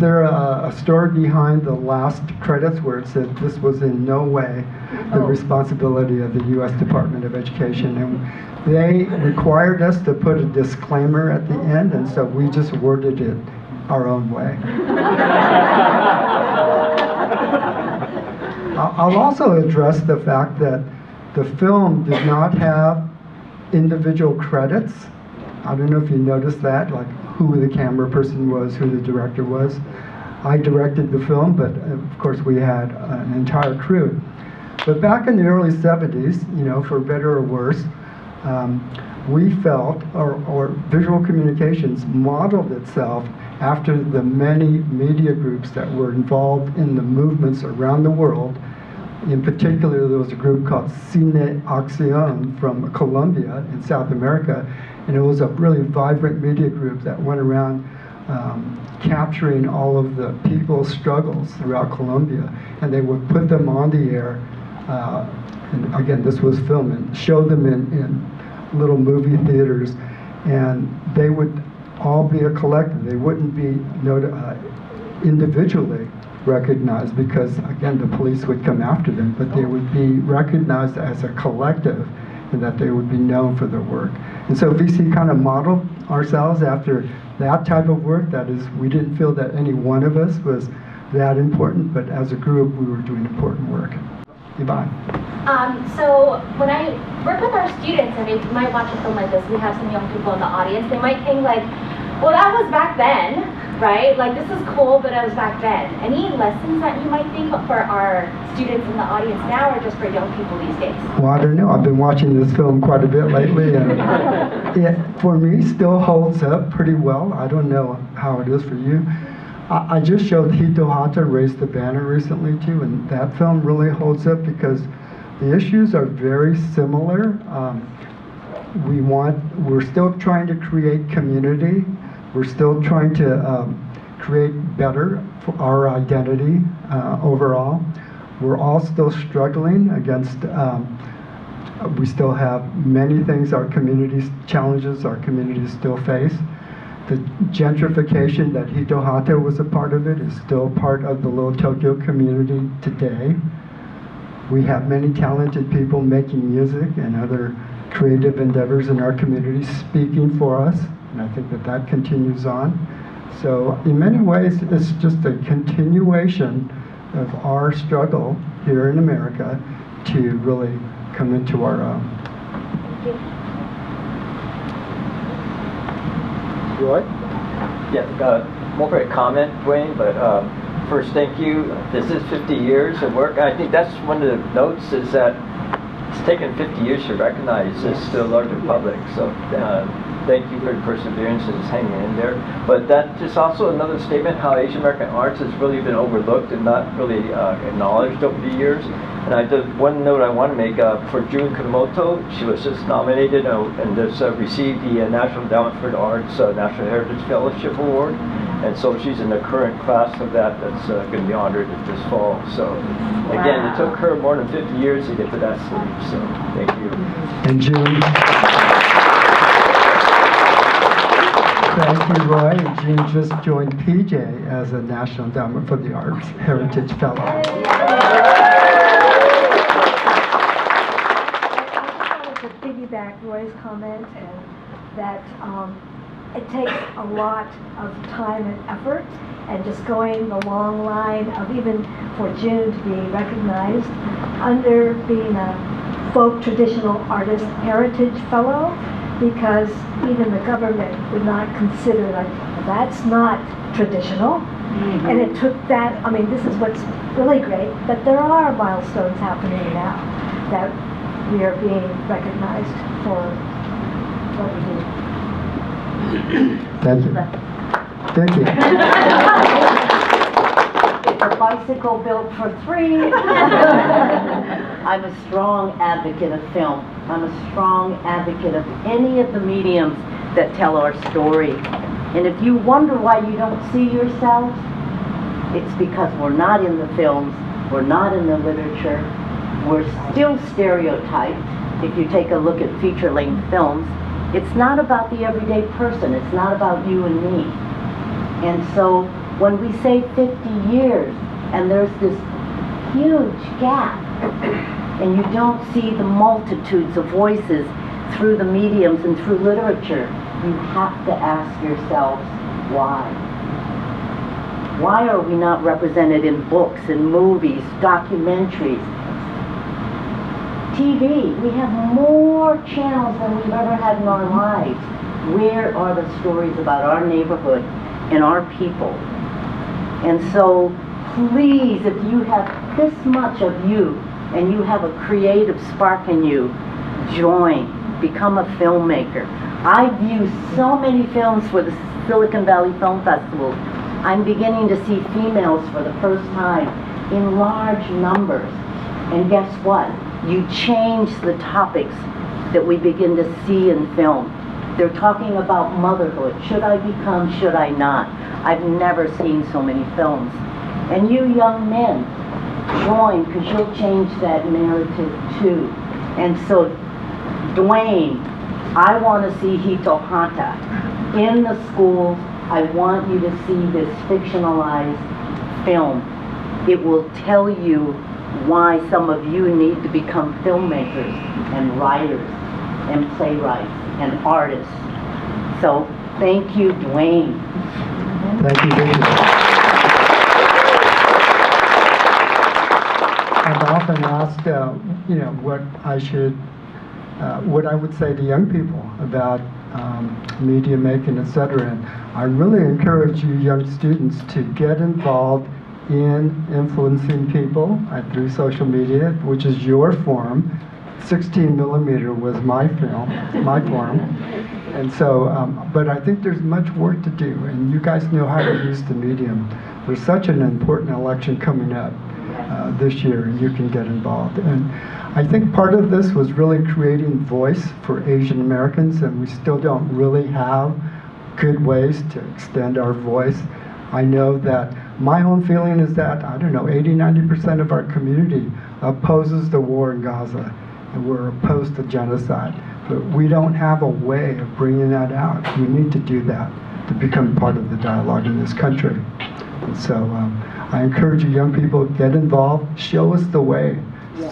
there a story behind the last credits where it said this was in no way the responsibility of the U.S. Department of Education, and they required us to put a disclaimer at the end, and so we just worded it our own way. I'll also address the fact that the film did not have individual credits. I don't know if you noticed that, like who the camera person was, who the director was. I directed the film, but of course we had an entire crew. But back in the early 70s, for better or worse, we felt, or Visual Communications modeled itself after the many media groups that were involved in the movements around the world. In particular, there was a group called Cine Acción from Colombia in South America, and it was a really vibrant media group that went around capturing all of the people's struggles throughout Colombia, and they would put them on the air, and again, this was filmed, show them in little movie theaters, and they would all be a collective. They wouldn't be individually recognized because, again, the police would come after them, but they would be recognized as a collective and that they would be known for their work. And so VC kind of modeled ourselves after that type of work. That is, we didn't feel that any one of us was that important, but as a group, we were doing important work. Yvonne. So when I work with our students and they might watch a film like this, we have some young people in the audience, they might think like, well, that was back then, right? Like, this is cool, but it was back then. Any lessons that you might think for our students in the audience now, or just for young people these days? Well, I don't know. I've been watching this film quite a bit lately, and it, for me, still holds up pretty well. I don't know how it is for you. I just showed Hito Hata Raise the Banner recently, too, and that film really holds up because the issues are very similar. We're still trying to create community. We're still trying to create better for our identity overall. We're all still struggling against, we still have many things challenges our communities still face. The gentrification that Hito Hata was a part of it is still part of the Little Tokyo community today. We have many talented people making music and other creative endeavors in our community speaking for us, and I think that continues on. So in many ways, it's just a continuation of our struggle here in America to really come into our own. Roy? Yeah, more for a comment, Duane, but first, thank you. This is 50 years of work. I think that's one of the notes is that it's taken 50 years to recognize this to the larger public. So thank you for the perseverance and just hanging in there. But that is also another statement how Asian American arts has really been overlooked and not really acknowledged over the years. And one note I want to make for June Kurumoto, she was just nominated and just received the National Endowment for the Arts National Heritage Fellowship Award. And so she's in the current class of that's going to be honored this fall. So again, it took her more than 50 years to get to that stage. So thank you. And June. Thank you, Roy. And June just joined PJ as a National Endowment for the Arts Heritage Fellow. To piggyback Roy's comment, and that it takes a lot of time and effort, and just going the long line of even for June to be recognized under being a folk traditional artist heritage fellow, because even the government would not consider that that's not traditional. Mm-hmm. And it took that, I mean, this is what's really great, that there are milestones happening now that we are being recognized for what we do. Thank you. Thank you. It's a bicycle built for three. I'm a strong advocate of film. I'm a strong advocate of any of the mediums that tell our story. And if you wonder why you don't see yourself, it's because we're not in the films, we're not in the literature, we're still stereotyped. If you take a look at feature-length films, it's not about the everyday person, it's not about you and me. And so when we say 50 years and there's this huge gap and you don't see the multitudes of voices through the mediums and through literature, you have to ask yourselves why. Why are we not represented in books, in movies, documentaries, TV? We have more channels than we've ever had in our lives. Where are the stories about our neighborhood and our people? And so please, if you have this much of you and you have a creative spark in you, join, become a filmmaker. I view so many films for the Silicon Valley Film Festival. I'm beginning to see females for the first time in large numbers. And guess what? You change the topics that we begin to see in film. They're talking about motherhood. Should I become, should I not? I've never seen so many films. And you young men, join, because you'll change that narrative too. And so, Duane, I want to see Hito Hata in the schools. I want you to see this fictionalized film. It will tell you why some of you need to become filmmakers and writers and playwrights and artists. So thank you, Duane. Thank you, David. I'm often asked, what I would say to young people about media making, etc. And I really encourage you young students to get involved in influencing people through social media, which is your form. 16 millimeter was my form. And so, but I think there's much work to do, and you guys know how to use the medium. There's such an important election coming up this year, and you can get involved. And I think part of this was really creating voice for Asian Americans, and we still don't really have good ways to extend our voice. I know that my own feeling is that, I don't know, 80-90% of our community opposes the war in Gaza, and we're opposed to genocide. But we don't have a way of bringing that out. We need to do that to become part of the dialogue in this country. And so I encourage you young people, get involved, show us the way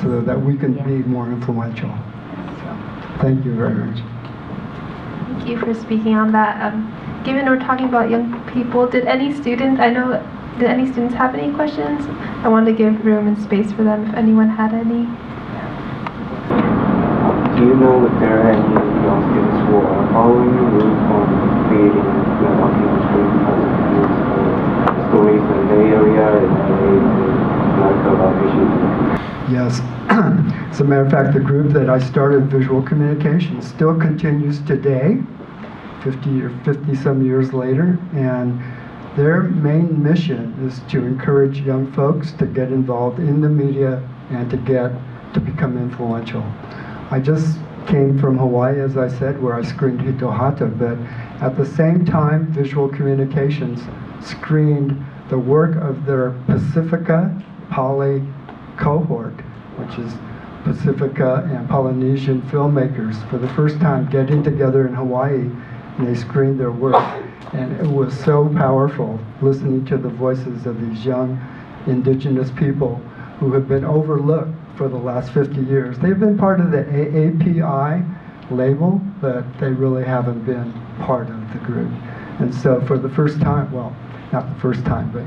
so that we can be more influential. So, thank you very much. Thank you for speaking on that. Given we're talking about young people, did any students have any questions? I wanted to give room and space for them if anyone had any. Do you know if there are any young students who are following your route on creating the documentary because of these stories in the Bay Area and America about issues? Yes. As a matter of fact, the group that I started, Visual Communications, still continues today, 50 some years later, and their main mission is to encourage young folks to get involved in the media and to become influential. I just came from Hawaii, as I said, where I screened Hitohata, but at the same time, Visual Communications screened the work of their Pacifica Poly cohort, which is Pacifica and Polynesian filmmakers, for the first time getting together in Hawaii, and they screened their work. And it was so powerful listening to the voices of these young indigenous people who have been overlooked for the last 50 years. They've been part of the AAPI label, but they really haven't been part of the group. And so for the first time, well, not the first time, but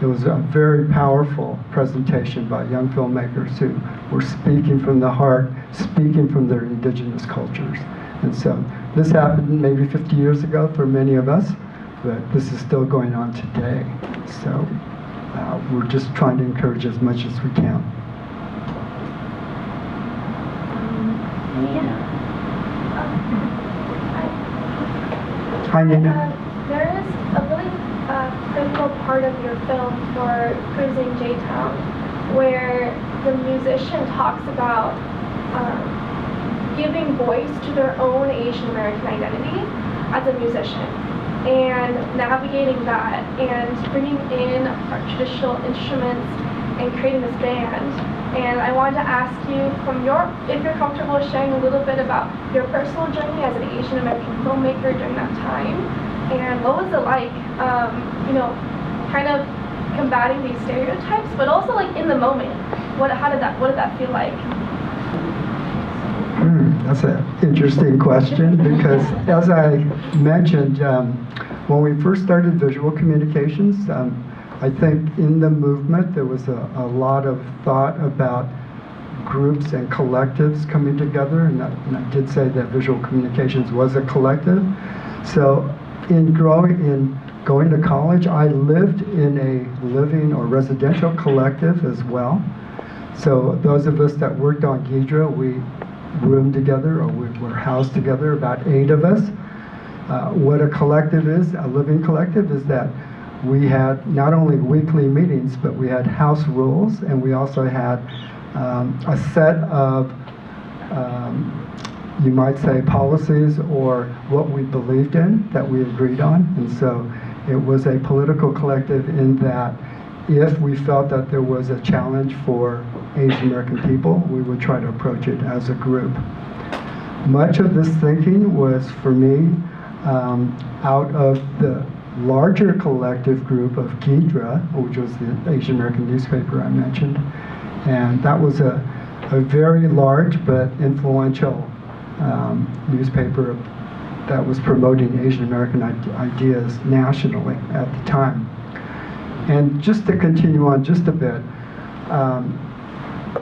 it was a very powerful presentation by young filmmakers who were speaking from the heart, speaking from their indigenous cultures. And so this happened maybe 50 years ago for many of us, but this is still going on today. So we're just trying to encourage as much as we can. Hi, Nina. There is a really critical part of your film for Cruisin J-Town where the musician talks about giving voice to their own Asian American identity as a musician and navigating that and bringing in our traditional instruments and creating this band. And I wanted to ask you, if you're comfortable sharing a little bit about your personal journey as an Asian American filmmaker during that time, and what was it like, kind of combating these stereotypes, but also like in the moment, what did that feel like? That's an interesting question because, as I mentioned, when we first started Visual Communications, I think in the movement there was a lot of thought about groups and collectives coming together, and I did say that Visual Communications was a collective. So in going to college, I lived in a living or residential collective as well. So those of us that worked on Ghidra, we roomed together, or we were housed together, about 8 of us. What a collective is, a living collective, is that we had not only weekly meetings, but we had house rules, and we also had a set of, you might say, policies or what we believed in that we agreed on. And so it was a political collective in that if we felt that there was a challenge for Asian American people, we would try to approach it as a group. Much of this thinking was, for me, out of the larger collective group of Ghidra, which was the Asian American newspaper I mentioned. And that was a very large but influential newspaper that was promoting Asian American ideas nationally at the time. And just to continue on just a bit,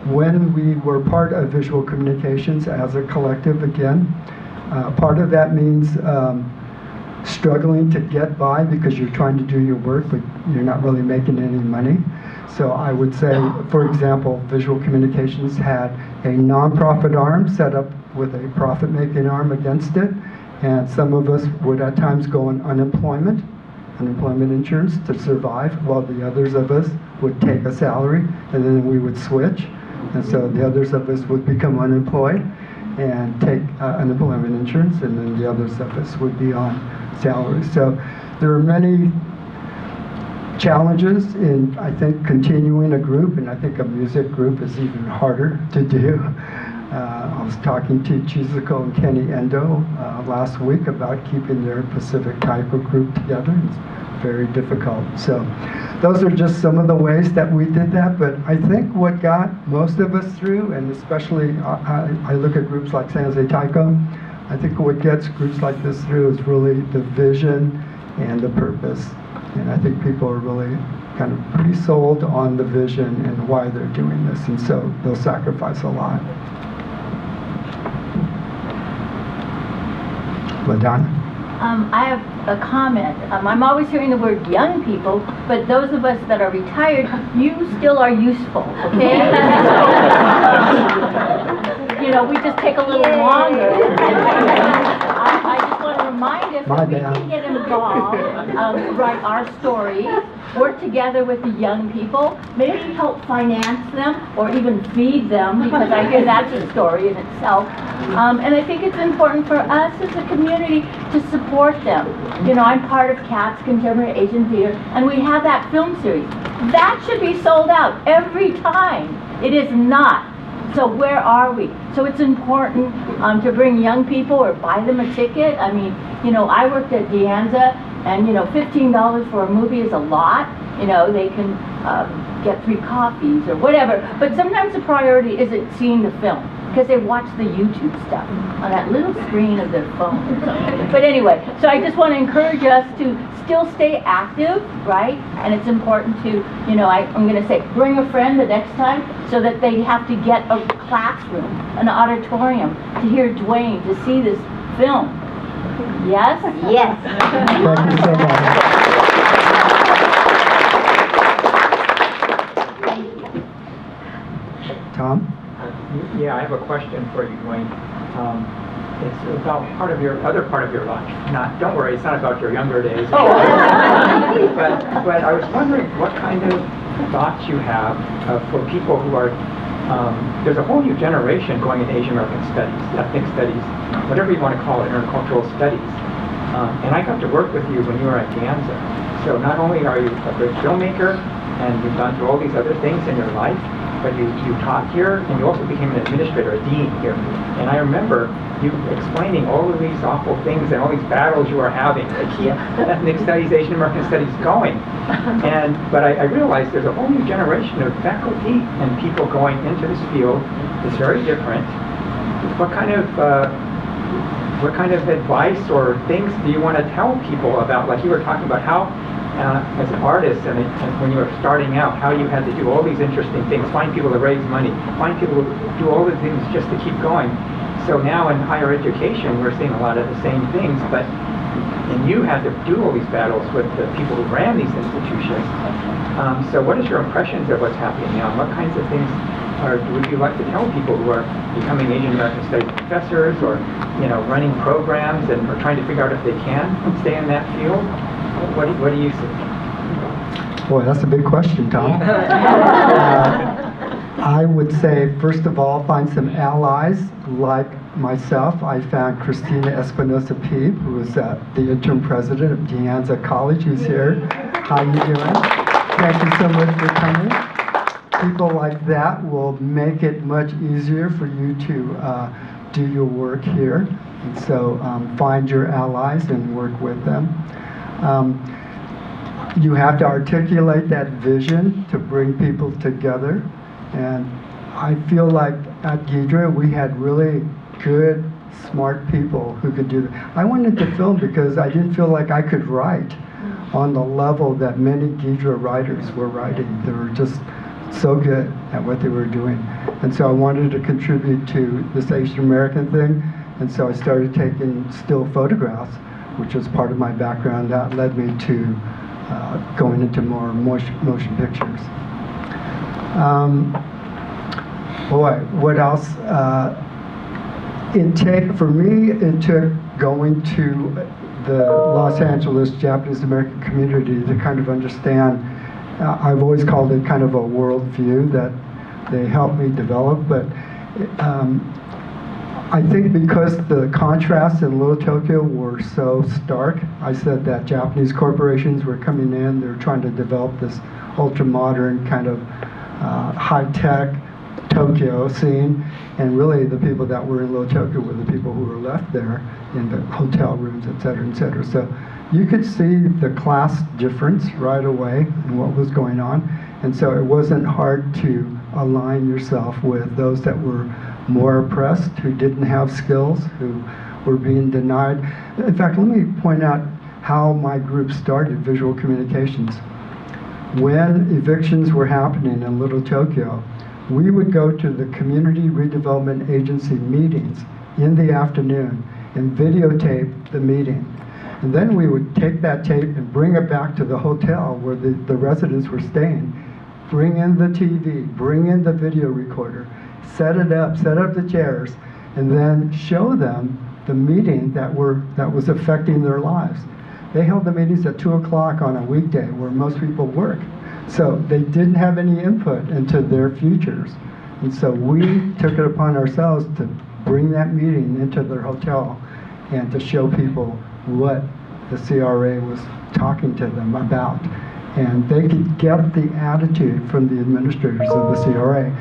when we were part of Visual Communications as a collective again, part of that means struggling to get by because you're trying to do your work, but you're not really making any money. So I would say, for example, Visual Communications had a nonprofit arm set up with a profit-making arm against it, and some of us would at times go on unemployment insurance to survive, while the others of us would take a salary, and then we would switch. And so the others of us would become unemployed and take unemployment insurance, and then the others of us would be on salary. So there are many challenges in, I think, continuing a group, and I think a music group is even harder to do. I was talking to Chizuko and Kenny Endo last week about keeping their Pacific Taiko group together. It's very difficult. So those are just some of the ways that we did that, but I think what got most of us through, and especially I look at groups like San Jose Taiko, I think what gets groups like this through is really the vision and the purpose. And I think people are really kind of pretty sold on the vision and why they're doing this, and so they'll sacrifice a lot. LaDonna? I have a comment. I'm always hearing the word young people, but those of us that are retired, you still are useful, okay? You know, we just take a little longer. I just want to remind us that we can get involved, write our stories, work together with the young people, maybe help finance them or even feed them, because I hear that's a story in itself. And I think it's important for us as a community to support them. You know, I'm part of CAT's Contemporary Asian Theater, and we have that film series. That should be sold out every time. It is not. So where are we? So it's important to bring young people or buy them a ticket. I mean, you know, I worked at Anza, and you know, $15 for a movie is a lot. You know, they can get 3 coffees or whatever. But sometimes the priority isn't seeing the film, because they watch the YouTube stuff on that little screen of their phone or something. But anyway, so I just want to encourage us to still stay active, right? And it's important to, you know, I'm going to say, bring a friend the next time, so that they have to get a classroom, an auditorium, to hear Duane, to see this film. Yes? Yes. Thank you so much. Tom? Yeah, I have a question for you, Duane. It's about other part of your life. Don't worry, it's not about your younger days. Oh. but I was wondering what kind of thoughts you have for people who are, there's a whole new generation going into Asian American studies, ethnic studies, whatever you want to call it, intercultural studies. And I got to work with you when you were at Anza. So not only are you a great filmmaker, and you've gone through all these other things in your life, but you taught here, and you also became an administrator, a dean here. And I remember you explaining all of these awful things and all these battles you were having to keep ethnic studies, Asian American studies going. But I realized there's a whole new generation of faculty and people going into this field. It's very different. What kind of advice or things do you want to tell people about? Like you were talking about how, as an artist, and when you were starting out, how you had to do all these interesting things, find people to raise money, find people to do all the things just to keep going. So now in higher education, we're seeing a lot of the same things, and you had to do all these battles with the people who ran these institutions. So what is your impressions of what's happening now, and what kinds of things would you like to tell people who are becoming Asian American Studies professors, or running programs and or trying to figure out if they can stay in that field? What do you see? Boy, that's a big question, Tom. I would say, first of all, find some allies like myself. I found Christina Espinosa-Peep, who is the interim president of Anza College, who's here. How you doing? Thank you so much for coming. People like that will make it much easier for you to do your work here. And so find your allies and work with them. You have to articulate that vision to bring people together. And I feel like at Ghidra we had really good, smart people who could do that. I went into film because I didn't feel like I could write on the level that many Ghidra writers were writing. They were just so good at what they were doing. And so I wanted to contribute to this Asian American thing. And so I started taking still photographs, which was part of my background. That led me to going into more motion pictures. Boy, what else? For me, it took going to the Los Angeles Japanese American community to kind of understand. I've always called it kind of a worldview that they helped me develop, but I think because the contrasts in Little Tokyo were so stark, I said that Japanese corporations were coming in, they were trying to develop this ultra-modern kind of high-tech Tokyo scene, and really the people that were in Little Tokyo were the people who were left there in the hotel rooms, et cetera, et cetera. So you could see the class difference right away in what was going on, and so it wasn't hard to align yourself with those that were more oppressed, who didn't have skills, who were being denied. In fact, let me point out how my group started, Visual Communications. When evictions were happening in Little Tokyo, we would go to the Community Redevelopment Agency meetings in the afternoon and videotape the meeting. And then we would take that tape and bring it back to the hotel where the residents were staying, bring in the TV, bring in the video recorder, set up the chairs, and then show them the meeting that was affecting their lives. They held the meetings at 2 o'clock on a weekday where most people work. So they didn't have any input into their futures. And so we took it upon ourselves to bring that meeting into their hotel and to show people what the CRA was talking to them about. And they could get the attitude from the administrators of the CRA,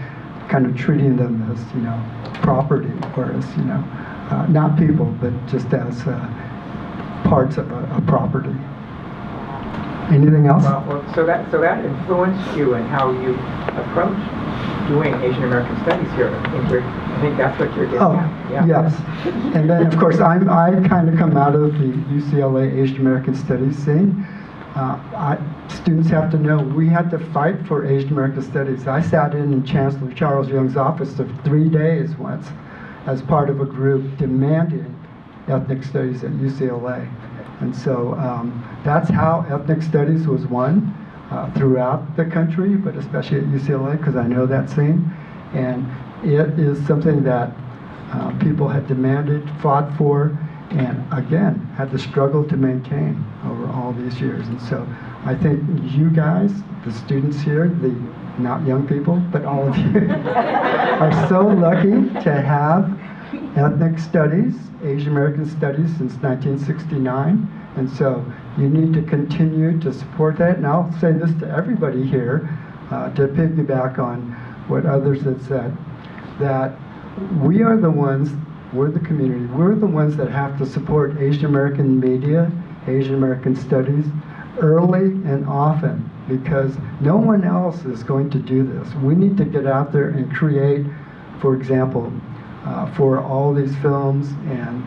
kind of treating them as, property, or as, not people, but just as parts of a property. Anything else? Well, so that influenced you in how you approached doing Asian American studies here. I think that's what you're getting at. Yeah. Yes. And then, of course, I kind of come out of the UCLA Asian American Studies scene. Students have to know we had to fight for Asian American Studies. I sat in Chancellor Charles Young's office for 3 days once as part of a group demanding ethnic studies at UCLA. And so that's how ethnic studies was won throughout the country, but especially at UCLA, because I know that scene. And it is something that people had demanded, fought for, and again, had to struggle to maintain over all these years. And so I think you guys, the students here, the not young people, but all of you, are so lucky to have ethnic studies, Asian American studies since 1969. And so you need to continue to support that. And I'll say this to everybody here, to piggyback on what others have said, that we are the ones, we're the community, we're the ones that have to support Asian American media, Asian American studies, early and often, because no one else is going to do this. We need to get out there and create, for example, for all these films and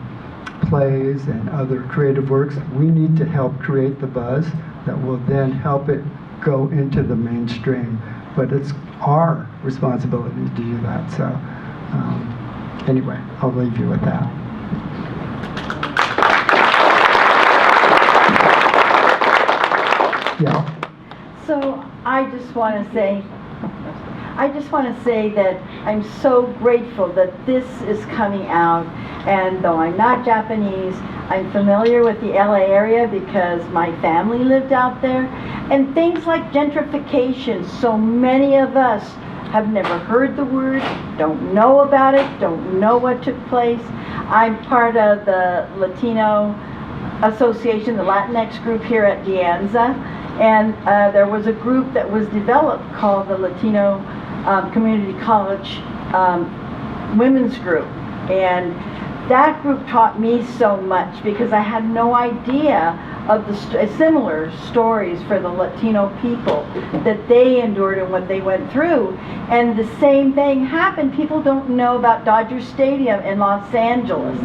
plays and other creative works, we need to help create the buzz that will then help it go into the mainstream. But it's our responsibility to do that. So anyway, I'll leave you with that. Yeah. So I just want to say that I'm so grateful that this is coming out, and though I'm not Japanese, I'm familiar with the LA area because my family lived out there, and things like gentrification, so many of us have never heard the word, don't know about it, don't know what took place. I'm part of the Latino Association, the Latinx group here at the Anza, and there was a group that was developed called the Latino Community College Women's Group, and that group taught me so much because I had no idea of the similar stories for the Latino people that they endured and what they went through. And the same thing happened. People don't know about Dodger Stadium in Los Angeles,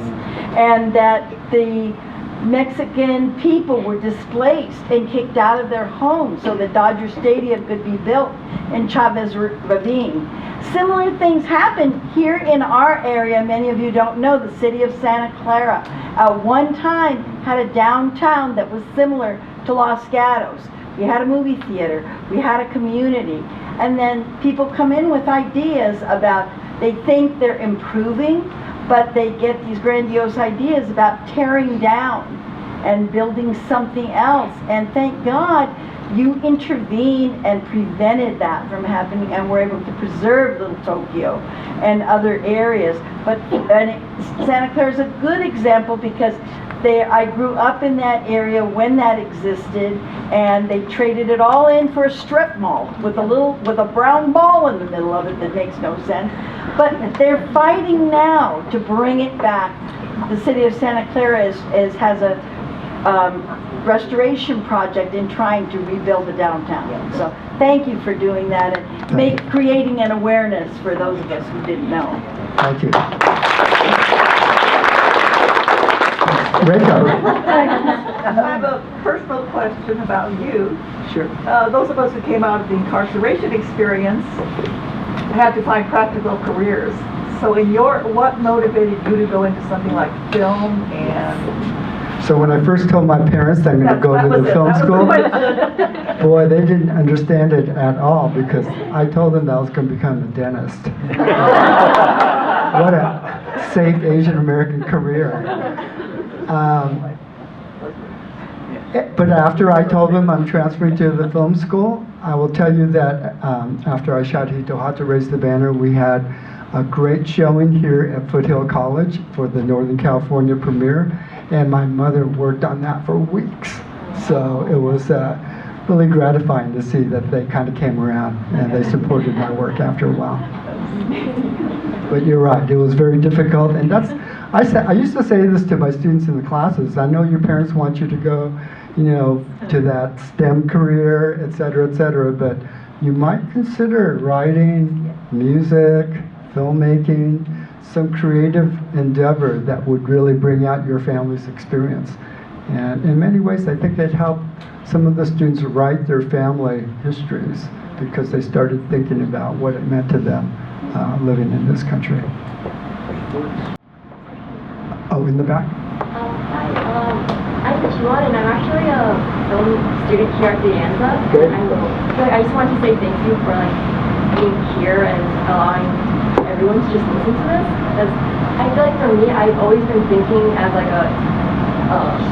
and that the Mexican people were displaced and kicked out of their homes so that Dodger Stadium could be built in Chavez Ravine. Similar things happened here in our area. Many of you don't know, the city of Santa Clara at one time had a downtown that was similar to Los Gatos. We had a movie theater, we had a community, and then people come in with ideas about, they think they're improving, but they get these grandiose ideas about tearing down and building something else. And thank God you intervened and prevented that from happening, and were able to preserve Little Tokyo and other areas. But Santa Clara is a good example because I grew up in that area when that existed, and they traded it all in for a strip mall with a brown ball in the middle of it that makes no sense. But they're fighting now to bring it back. The city of Santa Clara has a restoration project in trying to rebuild the downtown. So thank you for doing that and creating an awareness for those of us who didn't know. Thank you. Rachel. I have a personal question about you. Sure. Those of us who came out of the incarceration experience had to find practical careers. So what motivated you to go into something like film and... So when I first told my parents that I'm going to go to the film school, boy, they didn't understand it at all because I told them that I was going to become a dentist. What a safe Asian American career. But after I told them I'm transferring to the film school, I will tell you that after I shot Hito Hata Raise the Banner, we had a great showing here at Foothill College for the Northern California premiere, and my mother worked on that for weeks. So it was really gratifying to see that they kind of came around and they supported my work after a while. But you're right, it was very difficult, and I used to say this to my students in the classes. I know your parents want you to go, to that STEM career, et cetera, but you might consider writing, music, filmmaking, some creative endeavor that would really bring out your family's experience. And in many ways, I think it helped some of the students write their family histories because they started thinking about what it meant to them living in this country. Oh, in the back? Hi, I'm Duane, and I'm actually a film student here at the Anza. Good. I just wanted to say thank you for being here and allowing everyone to just listen to this. Because I feel like for me, I've always been thinking as a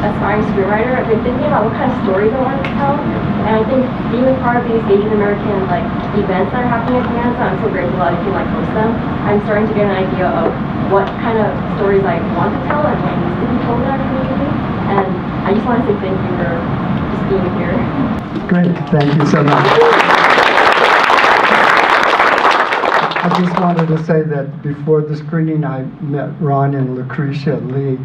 aspiring screenwriter. I've been thinking about what kind of stories I want to tell, and I think being a part of these Asian American events that are happening at the Anza, I'm so grateful that I can host them. I'm starting to get an idea of what kind of stories I want to tell and what needs to be told in our community. And I just want to say thank you for just being here. Great, thank you so much. I just wanted to say that before the screening, I met Ron and Lucretia Lee,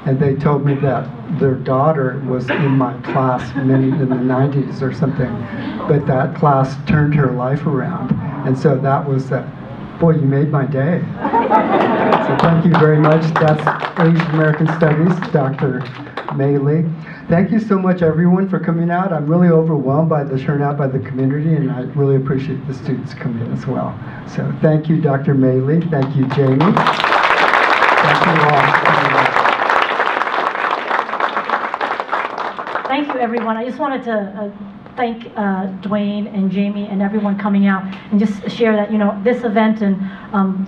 and they told me that their daughter was in my class in the 90s or something, but that class turned her life around, and so that was boy, you made my day. So thank you very much. That's Asian American Studies, Dr. Mae Lee. Thank you so much, everyone, for coming out. I'm really overwhelmed by the turnout by the community, and I really appreciate the students coming as well. So thank you, Dr. Mae Lee. Thank you, Jamie. Thank you all. Thank you, everyone. I just wanted to thank Duane and Jamie and everyone coming out and just share that, this event and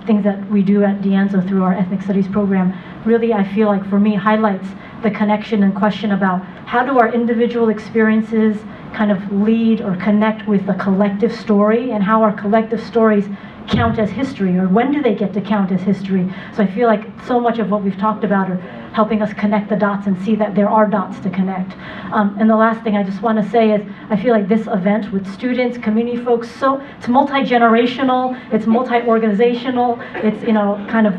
things that we do at De Anza through our Ethnic Studies program really, I feel like, for me, highlights the connection and question about how do our individual experiences kind of lead or connect with a collective story, and how our collective stories count as history, or when do they get to count as history. So I feel like so much of what we've talked about are helping us connect the dots and see that there are dots to connect. And the last thing I just want to say is I feel like this event with students, community folks, it's multi-generational, it's multi-organizational, it's kind of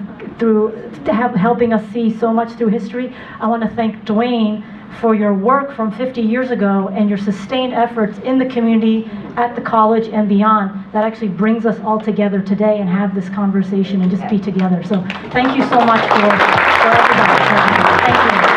helping us see so much through history. I want to thank Duane for your work from 50 years ago and your sustained efforts in the community, at the college and beyond, that actually brings us all together today and have this conversation and just be together. So thank you so much for everybody. Thank you.